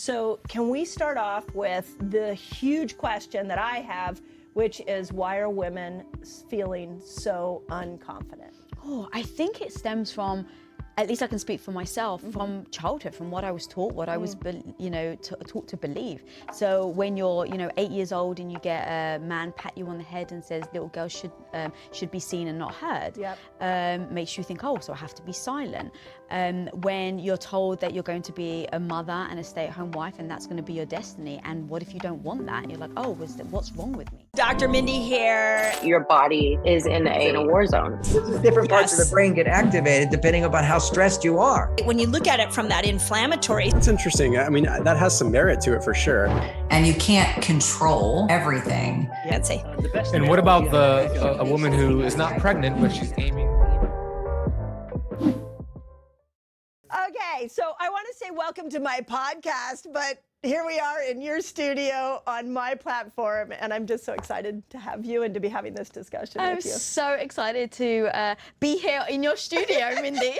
So can we start off with the huge question that I have, which is why are women feeling so unconfident? Oh, I think it stems from, at least I can speak for myself, from childhood, from what I was taught, what I was, taught to believe. So when you're, 8 years old and you get a man pat you on the head and says little girls should be seen and not heard, makes you think, oh, so I have to be silent. When you're told that you're going to be a mother and a stay-at-home wife and that's going to be your destiny, and what if you don't want that? And you're like, oh, what's wrong with me? Dr. Mindy here. Your body is in a war zone. Different parts of the brain get activated depending upon how stressed you are. When you look at it from that inflammatory. That's interesting. I mean, that has some merit to it for sure. And you can't control everything. I'd say. And what about a woman who is not pregnant, but she's aiming? Okay, so I want to say welcome to my podcast, but here we are in your studio on my platform, and I'm just so excited to have you and to be having this discussion with you. I'm so excited to be here in your studio, Mindy.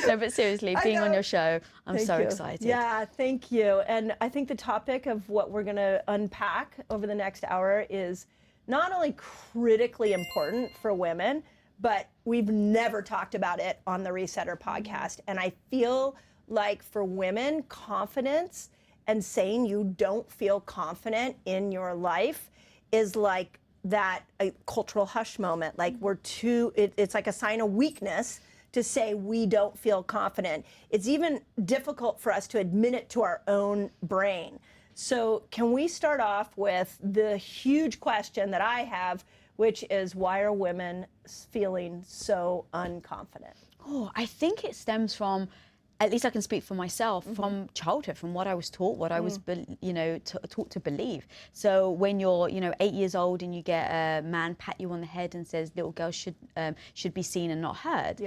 No, but seriously, being on your show, I'm so excited. Yeah, thank you. And I think the topic of what we're going to unpack over the next hour is not only critically important for women, but we've never talked about it on the Resetter podcast. And I feel like for women, confidence and saying you don't feel confident in your life is like that a cultural hush moment. Like it's like a sign of weakness to say we don't feel confident. It's even difficult for us to admit it to our own brain. So can we start off with the huge question that I have, which is why are women feeling so unconfident? Oh, I think it stems from, at least I can speak for myself, from childhood, from what I was taught, what I was, taught to believe. So when you're, 8 years old and you get a man pat you on the head and says little girls should be seen and not heard,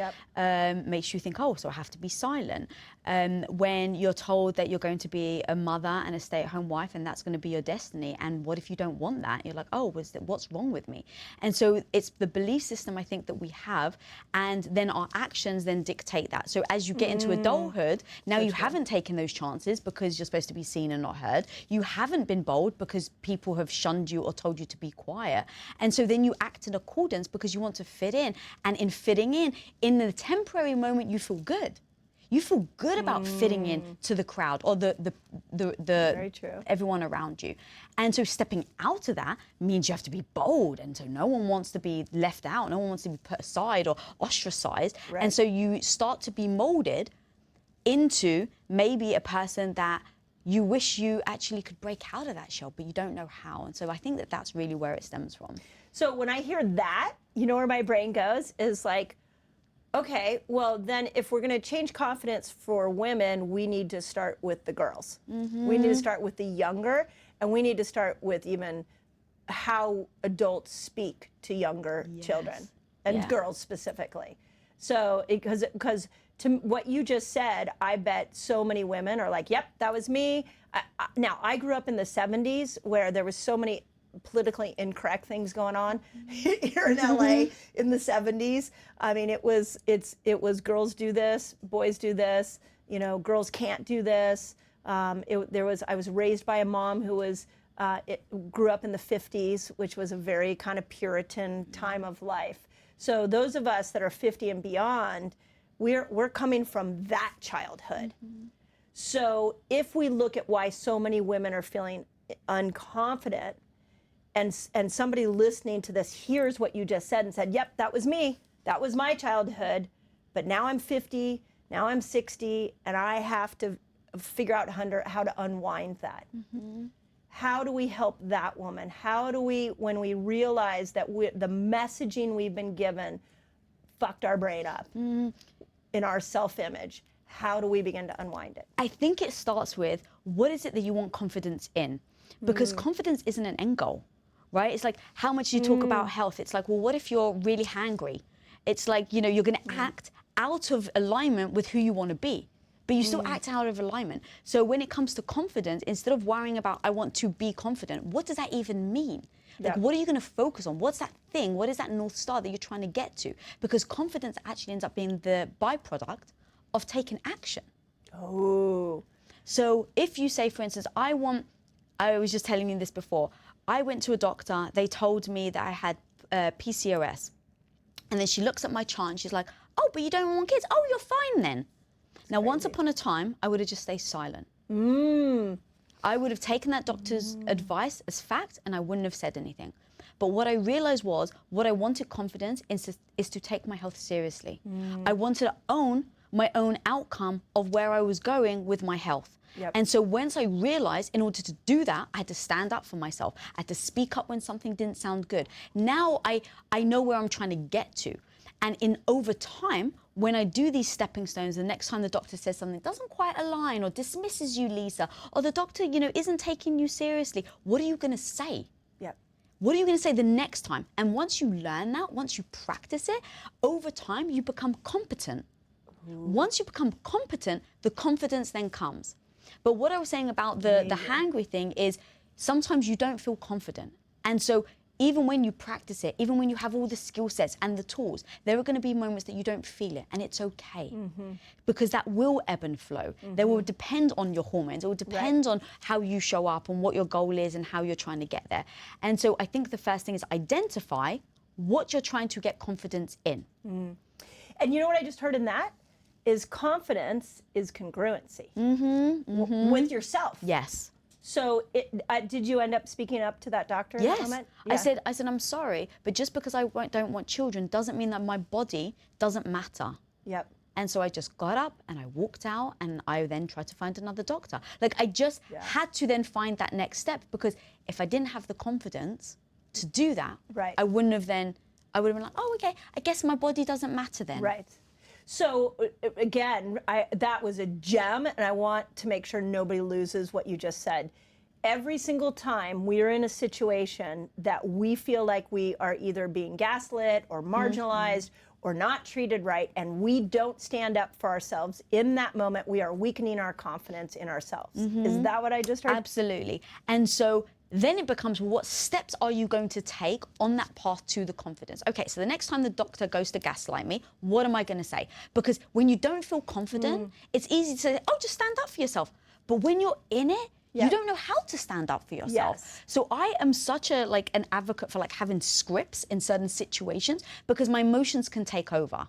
makes you think, oh, so I have to be silent. When you're told that you're going to be a mother and a stay-at-home wife and that's going to be your destiny, and what if you don't want that? You're like, oh, what's wrong with me? And so it's the belief system, I think, that we have, and then our actions then dictate that. So as you get into adulthood, now you haven't taken those chances because you're supposed to be seen and not heard. You haven't been bold because people have shunned you or told you to be quiet. And so then you act in accordance because you want to fit in. And in fitting in the temporary moment, you feel good. You feel good about fitting in to the crowd or the Very true. everyone around you. And so stepping out of that means you have to be bold. And so no one wants to be left out. No one wants to be put aside or ostracized. Right. And so you start to be molded into maybe a person that you wish you actually could break out of that shell, but you don't know how. And so I think that that's really where it stems from. So when I hear that, you know where my brain goes is like, okay, well then if we're going to change confidence for women, we need to start with the girls. We need to start with the younger, and we need to start with even how adults speak to younger children and girls specifically. So because to what you just said, I bet so many women are like, yep, that was me. Now, I grew up in the 70s where there was so many politically incorrect things going on here in LA in the 70s. I mean, it was girls do this, boys do this, girls can't do this. I was raised by a mom who grew up in the 50s, which was a very kind of Puritan time of life. So those of us that are 50 and beyond, we're coming from that childhood. So if we look at why so many women are feeling unconfident, and somebody listening to this hears what you just said and said, yep, that was me, that was my childhood, but now I'm 50, now I'm 60, and I have to figure out how to unwind that. How do we help that woman? How do we, when we realize that the messaging we've been given fucked our brain up in our self-image, how do we begin to unwind it? I think it starts with, what is it that you want confidence in? Because confidence isn't an end goal, right? It's like, how much you talk about health. It's like, well, what if you're really hangry? It's like, you're going to act out of alignment with who you want to be, but you still act out of alignment. So when it comes to confidence, instead of worrying about, I want to be confident, what does that even mean? Like, what are you going to focus on? What's that thing? What is that North Star that you're trying to get to? Because confidence actually ends up being the byproduct of taking action. Oh. So if you say, for instance, I was just telling you this before, I went to a doctor, they told me that I had PCOS. And then she looks at my chart and she's like, oh, but you don't want kids. Oh, you're fine then. Now, once upon a time, I would have just stayed silent. I would have taken that doctor's advice as fact and I wouldn't have said anything. But what I realized was, what I wanted confidence is to take my health seriously. I wanted to own my own outcome of where I was going with my health. Yep. And so once I realized in order to do that, I had to stand up for myself. I had to speak up when something didn't sound good. Now I know where I'm trying to get to. And over time, when I do these stepping stones, the next time the doctor says something doesn't quite align or dismisses you, Lisa, or the doctor, isn't taking you seriously, what are you going to say? Yep. What are you going to say the next time? And once you learn that, once you practice it, over time, you become competent. Once you become competent, the confidence then comes. But what I was saying about the hangry thing is sometimes you don't feel confident. And so even when you practice it, even when you have all the skill sets and the tools, there are going to be moments that you don't feel it, and it's okay. Because that will ebb and flow. They will depend on your hormones. It will depend on how you show up and what your goal is and how you're trying to get there. And so I think the first thing is identify what you're trying to get confidence in. And you know what I just heard in that? Is confidence is congruency with yourself. Yes. So did you end up speaking up to that doctor in that moment? I said, I'm sorry, but just because I don't want children doesn't mean that my body doesn't matter. Yep. And so I just got up and I walked out and I then tried to find another doctor. Like I just had to then find that next step, because if I didn't have the confidence to do that, I would have been like, oh, okay, I guess my body doesn't matter then. Right. So again, that was a gem, and I want to make sure nobody loses what you just said. Every single time we are in a situation that we feel like we are either being gaslit or marginalized or not treated right, and we don't stand up for ourselves, in that moment we are weakening our confidence in ourselves. Is that what I just heard? Absolutely. And so then it becomes, what steps are you going to take on that path to the confidence? Okay, so the next time the doctor goes to gaslight me, what am I going to say? Because when you don't feel confident, it's easy to say, oh, just stand up for yourself. But when you're in it, you don't know how to stand up for yourself. So I am such an advocate for having scripts in certain situations, because my emotions can take over.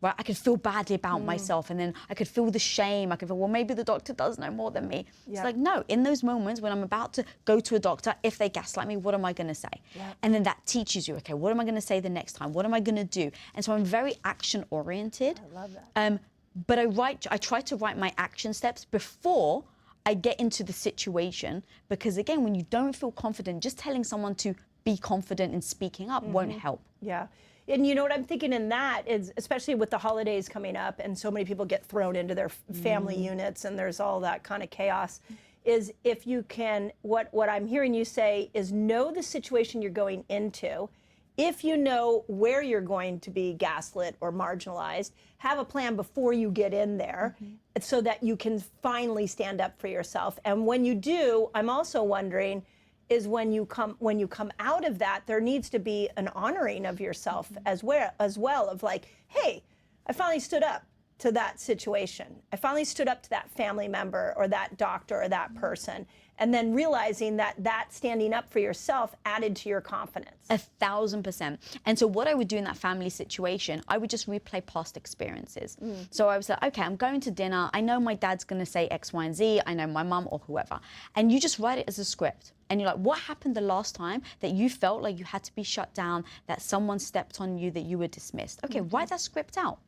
Right? I could feel badly about myself, and then I could feel the shame. I could feel, well, maybe the doctor does know more than me. It's like, no, in those moments when I'm about to go to a doctor, if they gaslight me, what am I going to say? And then that teaches you, okay, what am I going to say the next time? What am I going to do? And so I'm very action oriented. I love that. But I try to write my action steps before I get into the situation, because again, when you don't feel confident, just telling someone to be confident in speaking up won't help. Yeah. And you know what I'm thinking in that is, especially with the holidays coming up and so many people get thrown into their family units and there's all that kind of chaos, is if you can, what I'm hearing you say is, know the situation you're going into. If you know where you're going to be gaslit or marginalized, have a plan before you get in there so that you can finally stand up for yourself. And when you do, I'm also wondering, is when you come out of that, there needs to be an honoring of yourself as well of like, hey, I finally stood up to that situation. I finally stood up to that family member or that doctor or that person. And then realizing that standing up for yourself added to your confidence. 1,000%. And so what I would do in that family situation, I would just replay past experiences. So I was like, okay, I'm going to dinner. I know my dad's going to say X, Y, and Z. I know my mum or whoever. And you just write it as a script. And you're like, what happened the last time that you felt like you had to be shut down, that someone stepped on you, that you were dismissed? Okay, write that script out.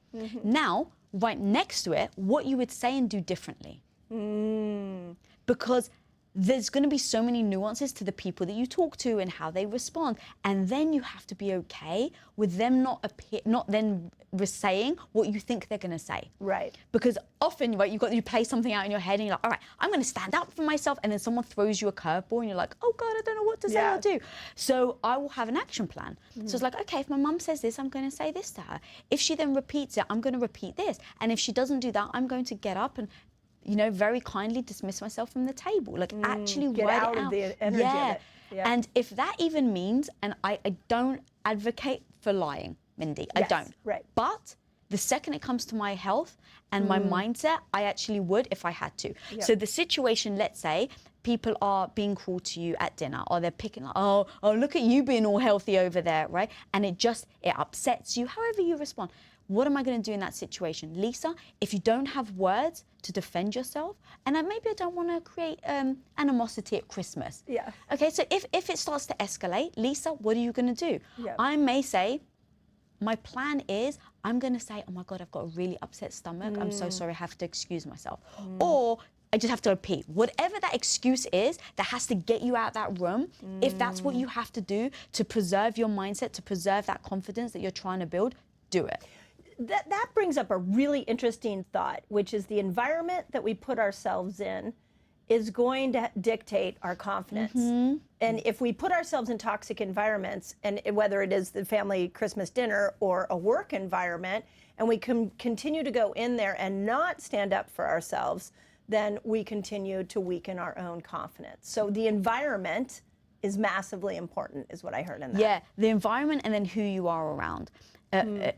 Now, right next to it, what you would say and do differently. Because there's going to be so many nuances to the people that you talk to and how they respond. And then you have to be okay with them not then saying what you think they're going to say. Right. Because often, right, you play something out in your head and you're like, all right, I'm going to stand up for myself. And then someone throws you a curveball and you're like, oh God, I don't know what to say or do. So I will have an action plan. So it's like, okay, if my mum says this, I'm going to say this to her. If she then repeats it, I'm going to repeat this. And if she doesn't do that, I'm going to get up and, very kindly dismiss myself from the table. Like actually get write out it out. Of the energy of it. Yeah. And if that even means, and I don't advocate for lying, Mindy, I don't. Right. But The second it comes to my health and my mindset, I actually would if I had to. So the situation, let's say, people are being cruel to you at dinner, or they're picking like, oh, look at you being all healthy over there, right? And it upsets you, however you respond. What am I going to do in that situation? Lisa, if you don't have words to defend yourself, and maybe I don't want to create animosity at Christmas. Yeah. Okay, so if it starts to escalate, Lisa, what are you going to do? Yeah. I may say, my plan is, I'm going to say, oh my God, I've got a really upset stomach. I'm so sorry, I have to excuse myself. Or I just have to pee. Whatever that excuse is that has to get you out of that room, if that's what you have to do to preserve your mindset, to preserve that confidence that you're trying to build, do it. That brings up a really interesting thought, which is the environment that we put ourselves in is going to dictate our confidence. And if we put ourselves in toxic environments, and whether it is the family Christmas dinner or a work environment, and we can continue to go in there and not stand up for ourselves, then we continue to weaken our own confidence. So the environment is massively important, is what I heard in that. Yeah, the environment and then who you are around.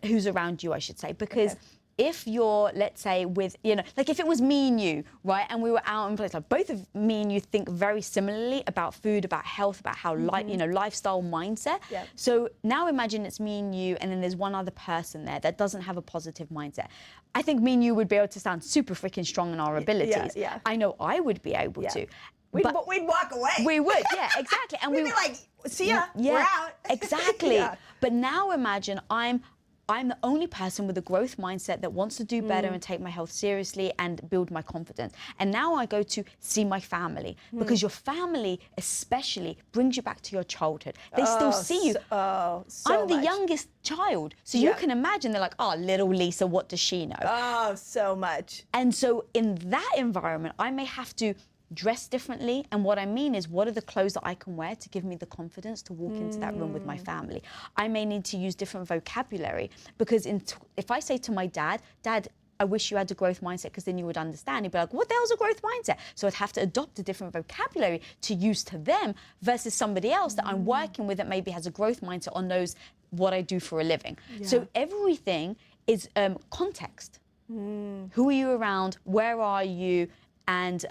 Who's around you, I should say, because if you're, let's say, with, like if it was me and you, right, and we were out in place, like both of me and you think very similarly about food, about health, about how, lifestyle mindset. Yep. So now imagine it's me and you, and then there's one other person there that doesn't have a positive mindset. I think me and you would be able to sound super freaking strong in our abilities. Yeah. I know I would be able to. We'd walk away. We would, yeah, exactly. And we'd be like, see ya, we're out. Exactly. Yeah. But now imagine I'm the only person with a growth mindset that wants to do better and take my health seriously and build my confidence. And now I go to see my family, because your family especially brings you back to your childhood. They still see you. So I'm the much. youngest child. So you can imagine they're like, oh, little Lisa, what does she know? Oh, so much. And so in that environment, I may have to dress differently. And what I mean is, what are the clothes that I can wear to give me the confidence to walk into that room with my family? I may need to use different vocabulary, because if I say to my dad, I wish you had a growth mindset, because then you would understand. He'd be like, what the hell's a growth mindset? So I'd have to adopt a different vocabulary to use to them versus somebody else that I'm working with that maybe has a growth mindset or knows what I do for a living. Yeah. So everything is context. Who are you around? Where are you? And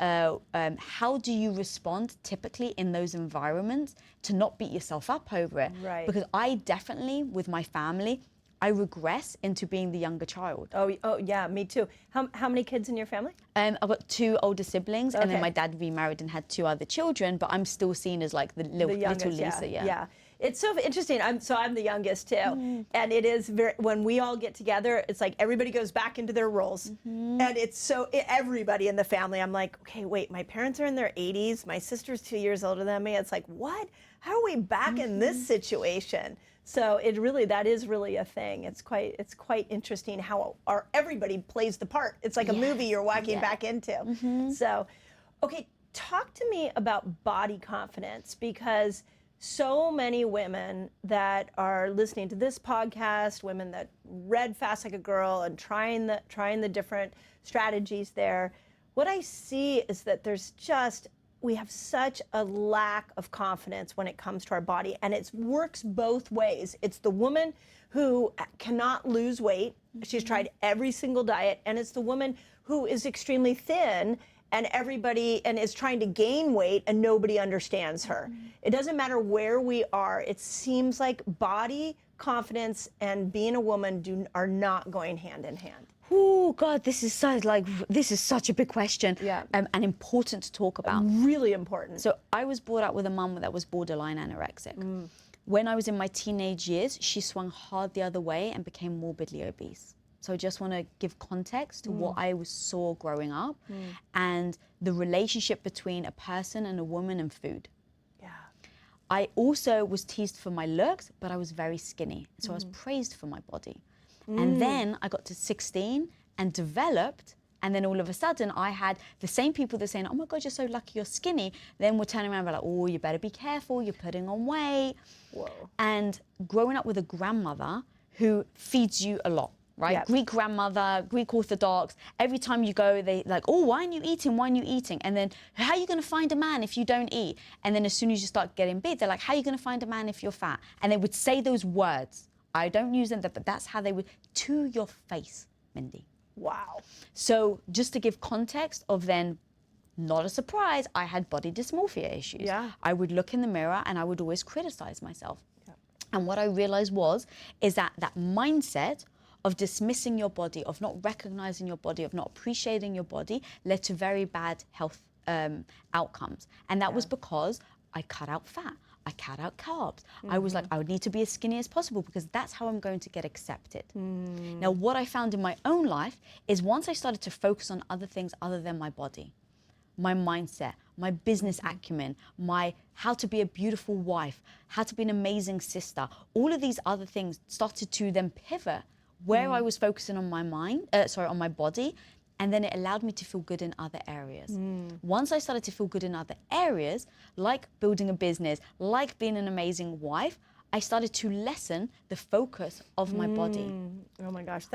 how do you respond typically in those environments to not beat yourself up over it? Right. Because I definitely, with my family, I regress into being the younger child. Oh yeah, me too. How many kids in your family? I've got 2 older siblings, and then Okay. my dad remarried and had 2 other children, but I'm still seen as like the little Lisa. Yeah. It's so interesting. I'm the youngest too, and it is when we all get together, it's like everybody goes back into their roles, and it's everybody in the family. I'm like, okay, wait, my parents are in their 80s. My sister's 2 years older than me. It's like, what? How are we back in this situation? So that is really a thing. It's quite interesting how everybody plays the part. It's like a movie you're walking back into. So, okay, talk to me about body confidence, because so many women that are listening to this podcast, women that read Fast Like a Girl and trying the different strategies there, what I see is that we have such a lack of confidence when it comes to our body, and it works both ways. It's the woman who cannot lose weight. She's tried every single diet, and it's the woman who is extremely thin and is trying to gain weight and nobody understands her. It doesn't matter where we are. It seems like body confidence and being a woman are not going hand in hand. Oh God, this is such a big question. Yeah. And important to talk about. Really important. So I was brought up with a mum that was borderline anorexic. When I was in my teenage years, she swung hard the other way and became morbidly obese. So I just want to give context to what I saw growing up and the relationship between a person and a woman and food. Yeah. I also was teased for my looks, but I was very skinny. So I was praised for my body. And then I got to 16 and developed, and then all of a sudden I had the same people that saying, oh my God, you're so lucky you're skinny, then we're turning around and be like, oh, you better be careful, you're putting on weight. Whoa. And growing up with a grandmother who feeds you a lot, right? Yep. Greek grandmother, Greek Orthodox. Every time you go, they like, oh, why aren't you eating? Why aren't you eating? And then, how are you going to find a man if you don't eat? And then as soon as you start getting big, they're like, how are you going to find a man if you're fat? And they would say those words I don't use them, but that's how they would, to your face, Mindy. Wow. So just to give context of then, not a surprise, I had body dysmorphia issues. Yeah. I would look in the mirror and I would always criticize myself. Yeah. And what I realized is that mindset of dismissing your body, of not recognizing your body, of not appreciating your body, led to very bad health outcomes. And that was because I cut out fat. I cut out carbs. I was like, I would need to be as skinny as possible because that's how I'm going to get accepted. Now, what I found in my own life is once I started to focus on other things other than my body, my mindset, my business acumen, my how to be a beautiful wife, how to be an amazing sister, all of these other things started to then pivot where I was focusing on my on my body, and then it allowed me to feel good in other areas. Once I started to feel good in other areas, like building a business, like being an amazing wife, I started to lessen the focus of my body. Oh my gosh,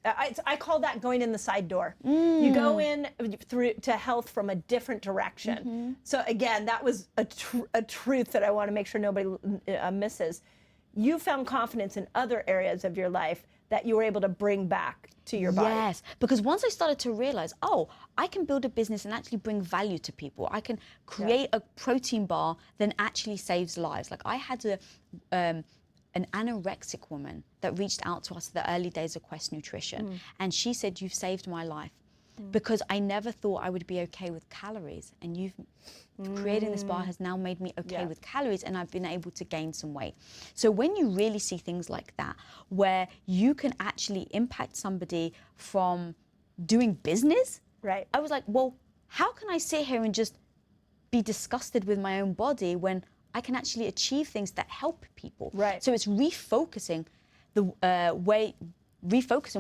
I call that going in the side door. You go in through to health from a different direction. So again, that was a truth that I want to make sure nobody misses. You found confidence in other areas of your life that you were able to bring back to your body. Yes, because once I started to realize, I can build a business and actually bring value to people. I can create a protein bar that actually saves lives. Like I had an anorexic woman that reached out to us in the early days of Quest Nutrition. And she said, you've saved my life. Because I never thought I would be okay with calories. And you've creating this bar has now made me okay with calories, and I've been able to gain some weight. So when you really see things like that, where you can actually impact somebody from doing business, right? I was like, well, how can I sit here and just be disgusted with my own body when I can actually achieve things that help people? Right. So it's refocusing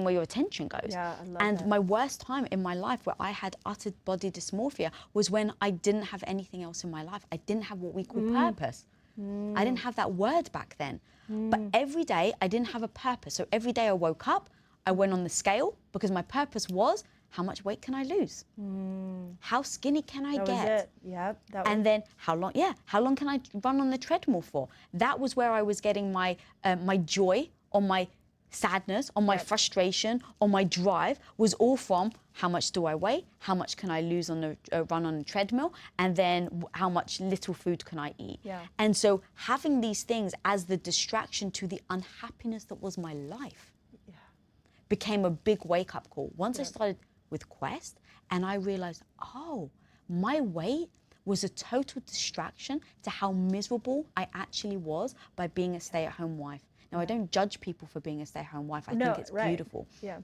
where your attention goes. Yeah, I love and that. my worst time in my life where I had utter body dysmorphia was when I didn't have anything else in my life. I didn't have what we call purpose. I didn't have that word back then. But every day I didn't have a purpose. So every day I woke up, I went on the scale because my purpose was, how much weight can I lose? How skinny can I That get? was it. Yep. And then how long can I run on the treadmill for? That was where I was getting my my joy or my sadness or my frustration or my drive was all from how much do I weigh, how much can I lose on the run on the treadmill, and then how much little food can I eat. Yeah. And so having these things as the distraction to the unhappiness that was my life became a big wake-up call. Once I started with Quest and I realized, my weight was a total distraction to how miserable I actually was by being a stay-at-home wife. Now, I don't judge people for being a stay-at-home wife. I think it's beautiful. Yeah.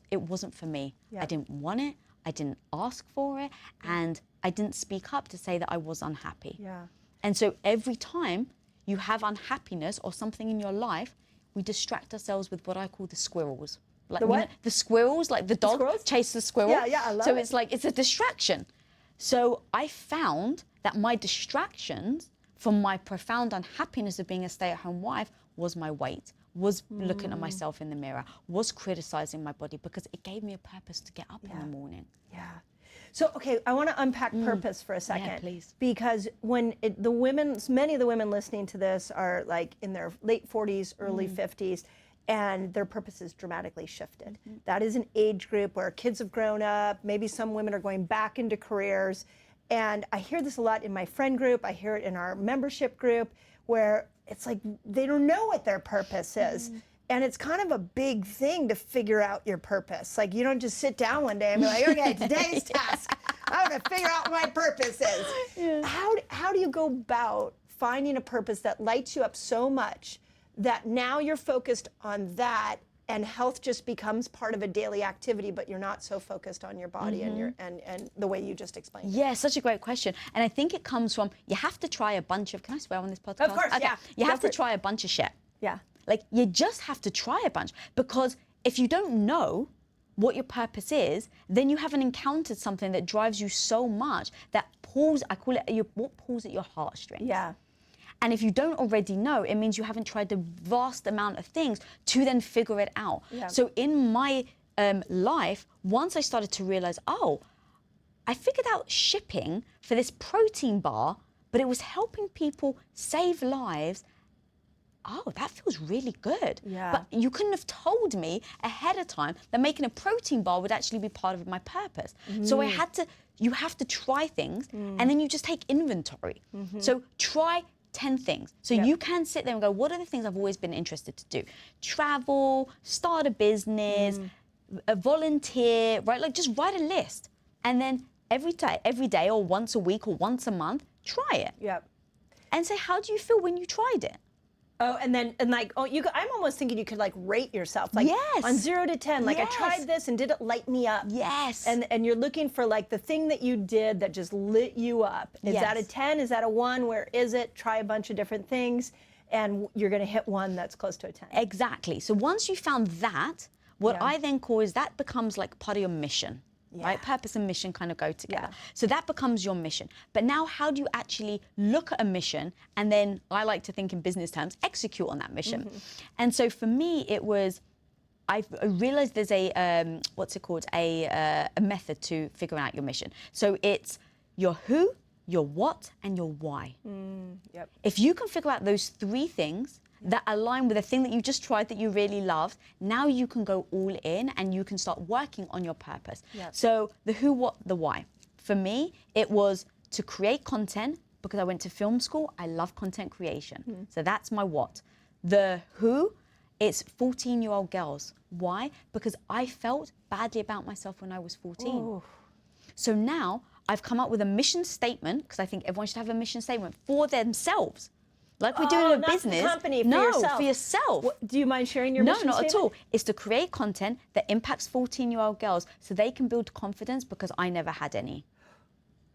It wasn't for me. Yeah. I didn't want it. I didn't ask for it. And I didn't speak up to say that I was unhappy. Yeah. And so every time you have unhappiness or something in your life, we distract ourselves with what I call the squirrels. Like The what? The squirrels, like the dog squirrels? chase the squirrel. Yeah, I love so it. it's like, it's a distraction. So I found that my distractions from my profound unhappiness of being a stay-at-home wife was my weight, was looking at myself in the mirror, was criticizing my body, because it gave me a purpose to get up in the morning. Yeah. So, okay, I want to unpack purpose for a second. Please. Because when many of the women listening to this are like in their late 40s, early 50s, and their purpose is dramatically shifted. That is an age group where kids have grown up, maybe some women are going back into careers. And I hear this a lot in my friend group, I hear it in our membership group, where it's like they don't know what their purpose is. And it's kind of a big thing to figure out your purpose. Like, you don't just sit down one day and be like, okay, today's task, I'm gonna figure out what my purpose is. Yeah. How do you go about finding a purpose that lights you up so much that now you're focused on that, and health just becomes part of a daily activity, but you're not so focused on your body and the way you just explained it? Yeah, such a great question. And I think it comes from, you have to try a bunch of, can I swear on this podcast? Of course, yeah. You have Go to for it. try a bunch of shit. Yeah. Like, you just have to try a bunch, because if you don't know what your purpose is, then you haven't encountered something that drives you so much that pulls, I call it what pulls at your heartstrings. Yeah. And if you don't already know, it means you haven't tried the vast amount of things to then figure it out. Yeah. So in my life, once I started to realize, I figured out shipping for this protein bar, but it was helping people save lives oh, that feels really good. Yeah. But you couldn't have told me ahead of time that making a protein bar would actually be part of my purpose. So you have to try things and then you just take inventory. So try 10 things. So you can sit there and go, what are the things I've always been interested to do? Travel, start a business, volunteer, right? Like just write a list. And then every day or once a week or once a month, try it. Yep. And say, how do you feel when you tried it? Oh, and like, I'm almost thinking you could like rate yourself, like Yes. on 0 to 10, like I Yes. tried this and did it light me up? Yes. And you're looking for like the thing that you did that just lit you up. Is that a Yes. 10? Is that a 1? Where is it? Try a bunch of different things, and you're going to hit one that's close to a 10. Exactly. So once you found that, what Yeah. I then call is that becomes like part of your mission. Right? Purpose and mission kind of go together. Yeah. So that becomes your mission. But now how do you actually look at a mission and then, I like to think in business terms, execute on that mission? And so for me, it was, I realized there's a, what's it called? A method to figuring out your mission. So it's your who, your what, and your why. Yep. If you can figure out those 3 things that align with the thing that you just tried that you really loved, now you can go all in and you can start working on your purpose. Yep. So the who, what, the why. For me, it was to create content because I went to film school. I love content creation. So that's my what. The who, it's 14-year-old girls. Why? Because I felt badly about myself when I was 14. Ooh. So now I've come up with a mission statement, because I think everyone should have a mission statement for themselves. Like we do in a not for the business. company, for no, yourself. for yourself. Do you mind sharing your No, mission not at statement? all. It's to create content that impacts 14-year-old girls so they can build confidence, because I never had any.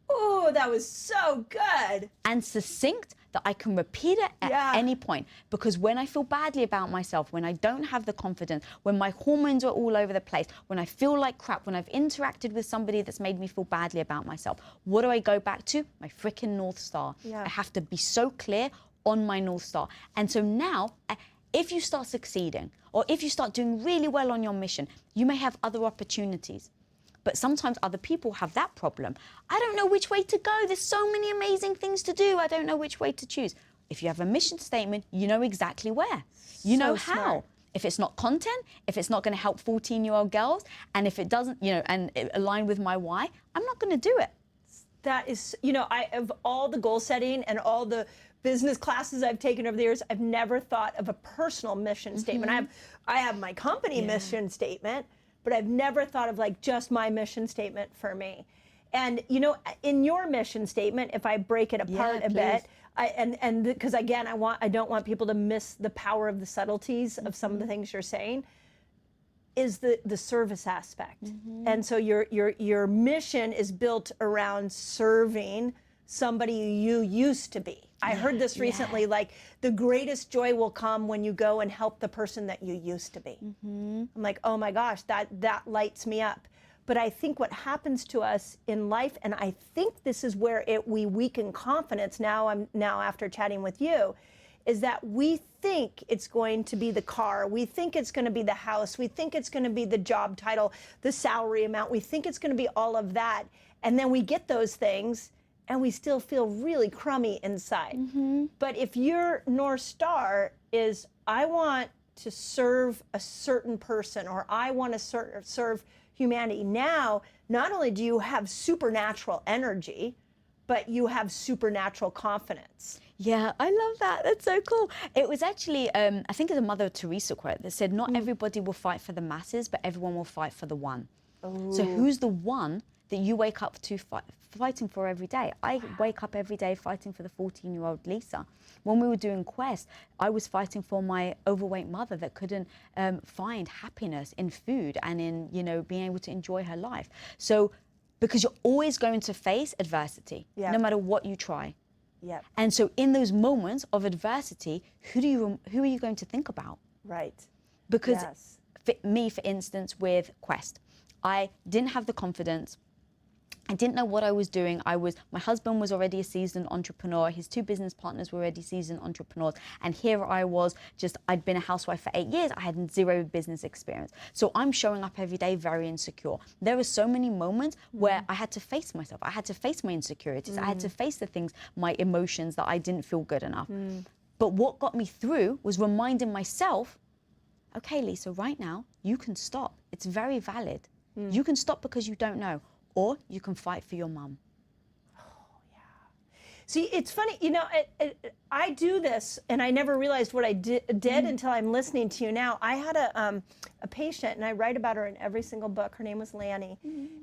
Oh, that was so good. And succinct, that I can repeat it at any point. Because when I feel badly about myself, when I don't have the confidence, when my hormones are all over the place, when I feel like crap, when I've interacted with somebody that's made me feel badly about myself, what do I go back to? My freaking North Star. Yeah. I have to be so clear on my North Star. And so now, if you start succeeding, or if you start doing really well on your mission, you may have other opportunities. But sometimes other people have that problem. I don't know which way to go. There's so many amazing things to do. I don't know which way to choose. If you have a mission statement, you know exactly where. You know how. smart. If it's not content, if it's not going to help 14-year-old girls, and if it doesn't, and it align with my why, I'm not going to do it. That is, of all the goal setting and all the business classes I've taken over the years, I've never thought of a personal mission statement. I have my company mission statement, but I've never thought of like just my mission statement for me. And in your mission statement, if I break it apart a bit, and because again, I don't want people to miss the power of the subtleties of some of the things you're saying, is the service aspect. And so your mission is built around serving somebody you used to be. I heard this recently, like the greatest joy will come when you go and help the person that you used to be. I'm like, oh my gosh, that lights me up. But I think what happens to us in life, and I think this is where we weaken confidence now after chatting with you, is that we think it's going to be the car, we think it's going to be the house, we think it's going to be the job title, the salary amount, we think it's going to be all of that, and then we get those things and we still feel really crummy inside. But if your North Star is, I want to serve a certain person, or I want to serve humanity, now not only do you have supernatural energy, but you have supernatural confidence. Yeah, I love that. That's so cool. It was actually, I think it's a Mother Teresa quote that said, not everybody will fight for the masses, but everyone will fight for the one. So who's the one that you wake up to fighting for every day? I wake up every day fighting for the 14-year-old Lisa. When we were doing Quest, I was fighting for my overweight mother that couldn't find happiness in food and in, being able to enjoy her life. So, because you're always going to face adversity, no matter what you try. Yep. And so in those moments of adversity, who are you going to think about? Right. Because Yes. for instance, with Quest, I didn't have the confidence. I didn't know what I was doing. My husband was already a seasoned entrepreneur. His 2 business partners were already seasoned entrepreneurs. And here I was, I'd been a housewife for 8 years. I had 0 business experience. So I'm showing up every day very insecure. There were so many moments where I had to face myself. I had to face my insecurities. I had to face the things, my emotions that I didn't feel good enough. But what got me through was reminding myself, okay, Lisa, right now, you can stop. It's very valid. You can stop because you don't know, or you can fight for your mum. See, it's funny, you know, I do this, and I never realized what I did until I'm listening to you now. I had a patient, and I write about her in every single book. Her name was Lanny,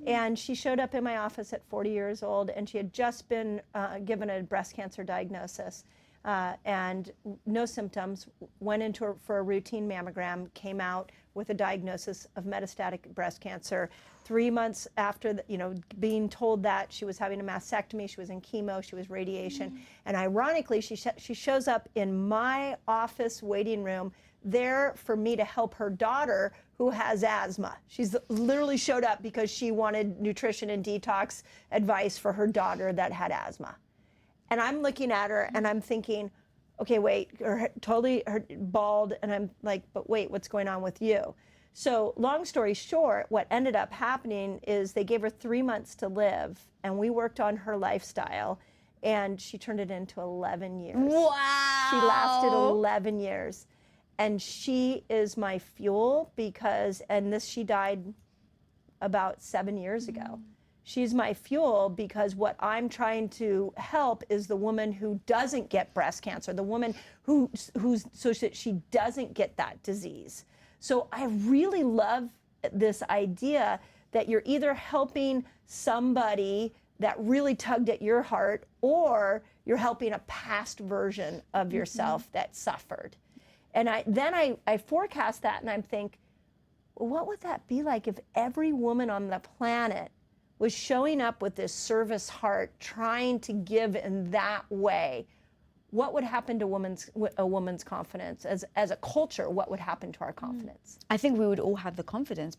and she showed up in my office at 40 years old, and she had just been given a breast cancer diagnosis, and no symptoms, went into her for a routine mammogram, came out with a diagnosis of metastatic breast cancer. 3 months after, being told that, she was having a mastectomy, she was in chemo, she was radiation. And ironically, she shows up in my office waiting room there for me to help her daughter who has asthma. She's literally showed up because she wanted nutrition and detox advice for her daughter that had asthma. And I'm looking at her and I'm thinking, okay, wait, her bald, and I'm like, but wait, what's going on with you? So long story short, what ended up happening is they gave her 3 months to live, and we worked on her lifestyle, and she turned it into 11 years. Wow! She lasted 11 years. And she is my fuel because, she died about 7 years ago. She's my fuel because what I'm trying to help is the woman who doesn't get breast cancer, the woman so that she doesn't get that disease. So I really love this idea that you're either helping somebody that really tugged at your heart, or you're helping a past version of yourself that suffered. And I forecast that, and I'm think, well, what would that be like if every woman on the planet was showing up with this service heart, trying to give in that way? What would happen to a woman's confidence? As a culture, what would happen to our confidence? I think we would all have the confidence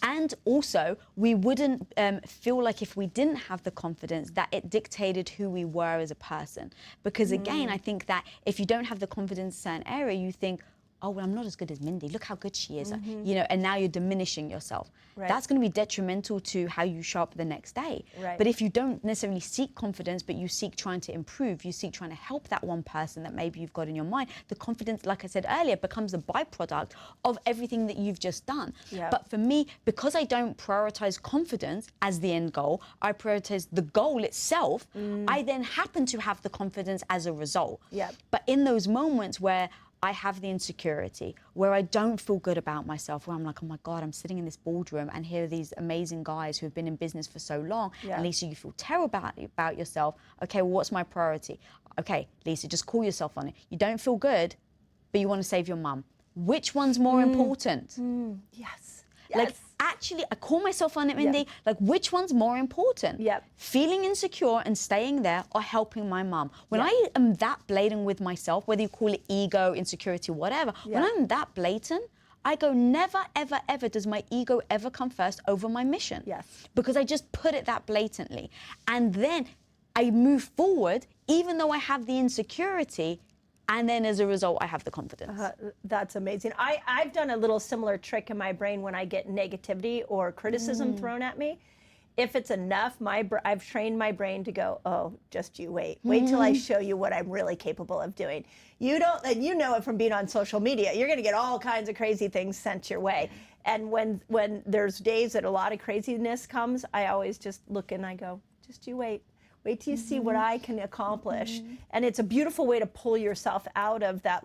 and also we wouldn't feel like if we didn't have the confidence that it dictated who we were as a person. Because again, I think that if you don't have the confidence in a certain area, you think, oh, well, I'm not as good as Mindy. Look how good she is. And now you're diminishing yourself. Right. That's going to be detrimental to how you show up the next day. Right. But if you don't necessarily seek confidence, but you seek trying to improve, you seek trying to help that one person that maybe you've got in your mind, the confidence, like I said earlier, becomes a byproduct of everything that you've just done. Yep. But for me, because I don't prioritize confidence as the end goal, I prioritize the goal itself, I then happen to have the confidence as a result. Yep. But in those moments where I have the insecurity, where I don't feel good about myself, where I'm like, oh my God, I'm sitting in this boardroom and here are these amazing guys who have been in business for so long. Yeah. And Lisa, you feel terrible about yourself. Okay, well, what's my priority? Okay, Lisa, just call yourself on it. You don't feel good, but you want to save your mum. Which one's more important? Yes. Like, actually, I call myself on it, Mindy. Yep. Like, which one's more important? Yep. Feeling insecure and staying there, or helping my mum? When I am that blatant with myself, whether you call it ego, insecurity, whatever, when I'm that blatant, I go, never, ever, ever does my ego ever come first over my mission. Yes. Because I just put it that blatantly. And then I move forward, even though I have the insecurity, and then as a result, I have the confidence. That's amazing. I've done a little similar trick in my brain when I get negativity or criticism thrown at me. If it's enough, I've trained my brain to go, oh, just you wait. Wait till I show you what I'm really capable of doing. You know it from being on social media. You're going to get all kinds of crazy things sent your way. And when there's days that a lot of craziness comes, I always just look and I go, just you wait. Wait till you see what I can accomplish. And it's a beautiful way to pull yourself out of that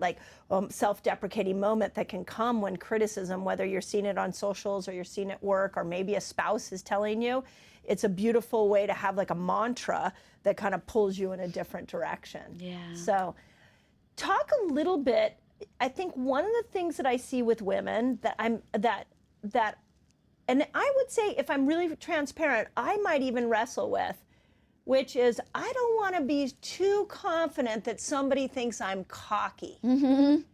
self-deprecating moment that can come when criticism, whether you're seeing it on socials or you're seeing it at work, or maybe a spouse is telling you, it's a beautiful way to have like a mantra that kind of pulls you in a different direction. Yeah. So talk a little bit. I think one of the things that I see with women that and I would say, if I'm really transparent, I might even wrestle with, which is, I don't want to be too confident that somebody thinks I'm cocky. And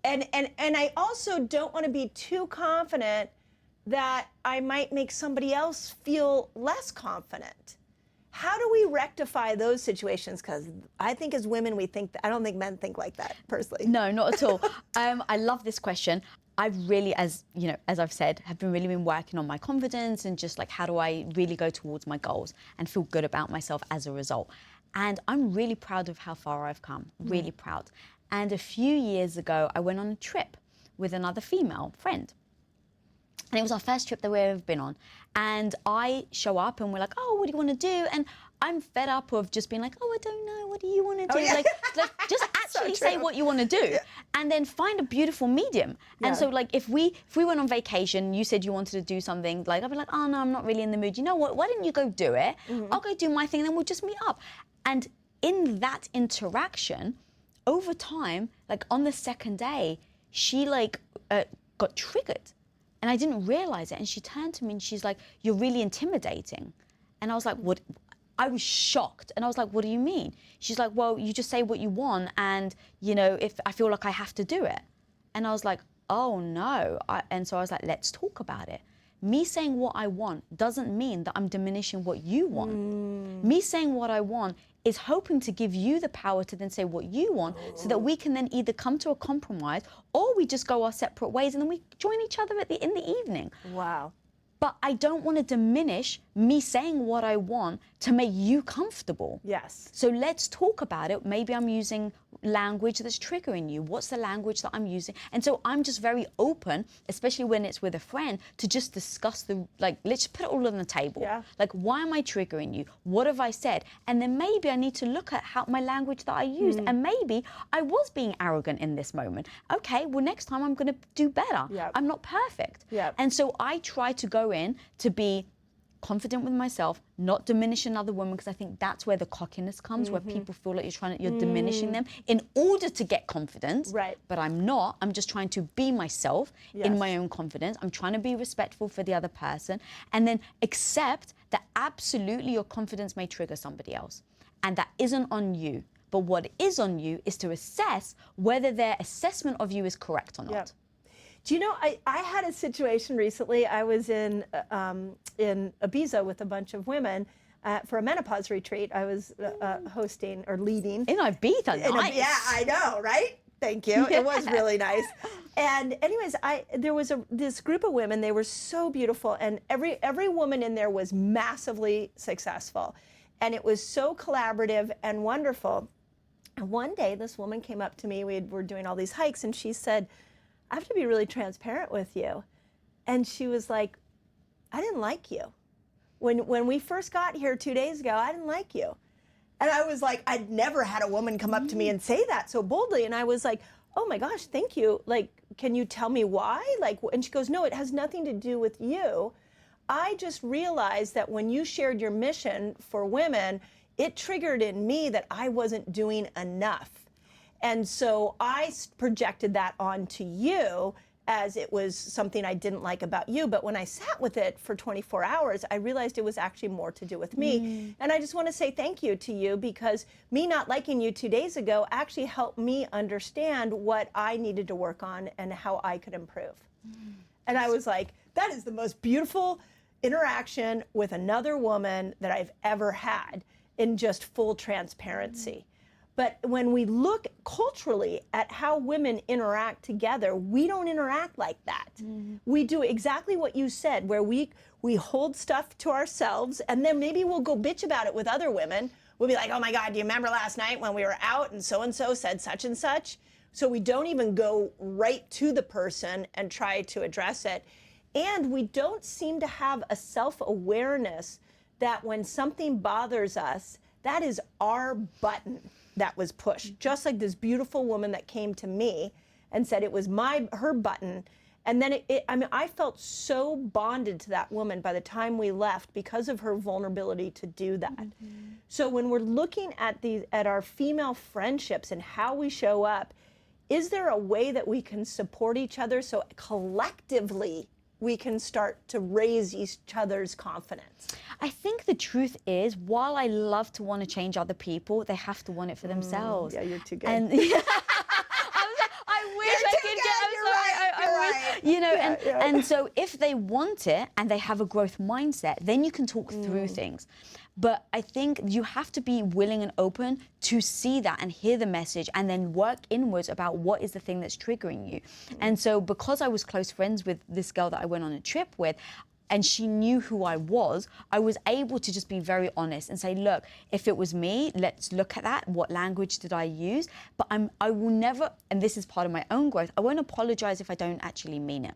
I also don't want to be too confident that I might make somebody else feel less confident. How do we rectify those situations? Because I think as women, I don't think men think like that, personally. No, not at all. I love this question. I've really, as I've said, have been working on my confidence and just like, how do I really go towards my goals and feel good about myself as a result? And I'm really proud of how far I've come, really proud. And a few years ago, I went on a trip with another female friend. And it was our first trip that we've ever been on. And I show up and we're like, oh, what do you want to do? And I'm fed up of just being like, oh, I don't know, what do you want to do? Like just actually say what you want to do and then find a beautiful medium. And so like if we went on vacation, you said you wanted to do something, like I'd be like, oh no, I'm not really in the mood. You know what, why didn't you go do it? I'll go do my thing and then we'll just meet up. And in that interaction, over time, like on the second day, she like got triggered. And I didn't realize it. And she turned to me and she's like, you're really intimidating. And I was like, what? I was shocked. And I was like, what do you mean? She's like, well, you just say what you want. And, you know, if I feel like I have to do it. And I was like, oh, no. And so I was like, let's talk about it. Me saying what I want doesn't mean that I'm diminishing what you want. Me saying what I want is hoping to give you the power to then say what you want so that we can then either come to a compromise or we just go our separate ways and then we join each other in the evening. Wow. But I don't want to diminish me saying what I want to make you comfortable. Yes. So let's talk about it. Maybe I'm using language that's triggering you. What's the language that I'm using? And so I'm just very open, especially when it's with a friend, to just discuss let's put it all on the table. Yeah. Like, why am I triggering you? What have I said? And then maybe I need to look at how my language that I used. And maybe I was being arrogant in this moment. Okay, well, next time I'm going to do better. Yep. I'm not perfect. Yep. And so I try to go in to be confident with myself, not diminish another woman, because I think that's where the cockiness comes, where people feel like you're diminishing them in order to get confidence. Right. But I'm not. I'm just trying to be myself in my own confidence. I'm trying to be respectful for the other person and then accept that absolutely your confidence may trigger somebody else. And that isn't on you. But what is on you is to assess whether their assessment of you is correct or not. Yep. Do you know, I had a situation recently. I was in Ibiza with a bunch of women for a menopause retreat. I was hosting or leading. In Ibiza, nice. Yeah, I know, right? Thank you. It was really nice. And anyways, there was this group of women. They were so beautiful, and every woman in there was massively successful, and it was so collaborative and wonderful. And one day, this woman came up to me. We were doing all these hikes, and she said, I have to be really transparent with you. And she was like, I didn't like you. When we first got here 2 days ago, I didn't like you. And I was like, I'd never had a woman come up to me and say that so boldly. And I was like, oh my gosh, thank you. Like, can you tell me why? Like, and she goes, no, it has nothing to do with you. I just realized that when you shared your mission for women, it triggered in me that I wasn't doing enough. And so I projected that onto you as it was something I didn't like about you. But when I sat with it for 24 hours, I realized it was actually more to do with me. And I just want to say thank you to you, because me not liking you 2 days ago actually helped me understand what I needed to work on and how I could improve. And I was like, that is the most beautiful interaction with another woman that I've ever had, in just full transparency. But when we look culturally at how women interact together, we don't interact like that. We do exactly what you said, where we hold stuff to ourselves, and then maybe we'll go bitch about it with other women. We'll be like, oh my God, do you remember last night when we were out and so said such and such? So we don't even go right to the person and try to address it. And we don't seem to have a self-awareness that when something bothers us, that is our button that was pushed. Just like this beautiful woman that came to me and said it was her button. And then I felt so bonded to that woman by the time we left because of her vulnerability to do that. So when we're looking at our female friendships and how we show up, is there a way that we can support each other so collectively we can start to raise each other's confidence? I think the truth is, while I love to want to change other people, they have to want it for themselves. Yeah, you're too good. And I wish I could get. You're right. You know, and so if they want it and they have a growth mindset, then you can talk through things. But I think you have to be willing and open to see that and hear the message and then work inwards about what is the thing that's triggering you. And so because I was close friends with this girl that I went on a trip with, and she knew who I was able to just be very honest and say, look, if it was me, let's look at that. What language did I use? But I will never, and this is part of my own growth, I won't apologize if I don't actually mean it.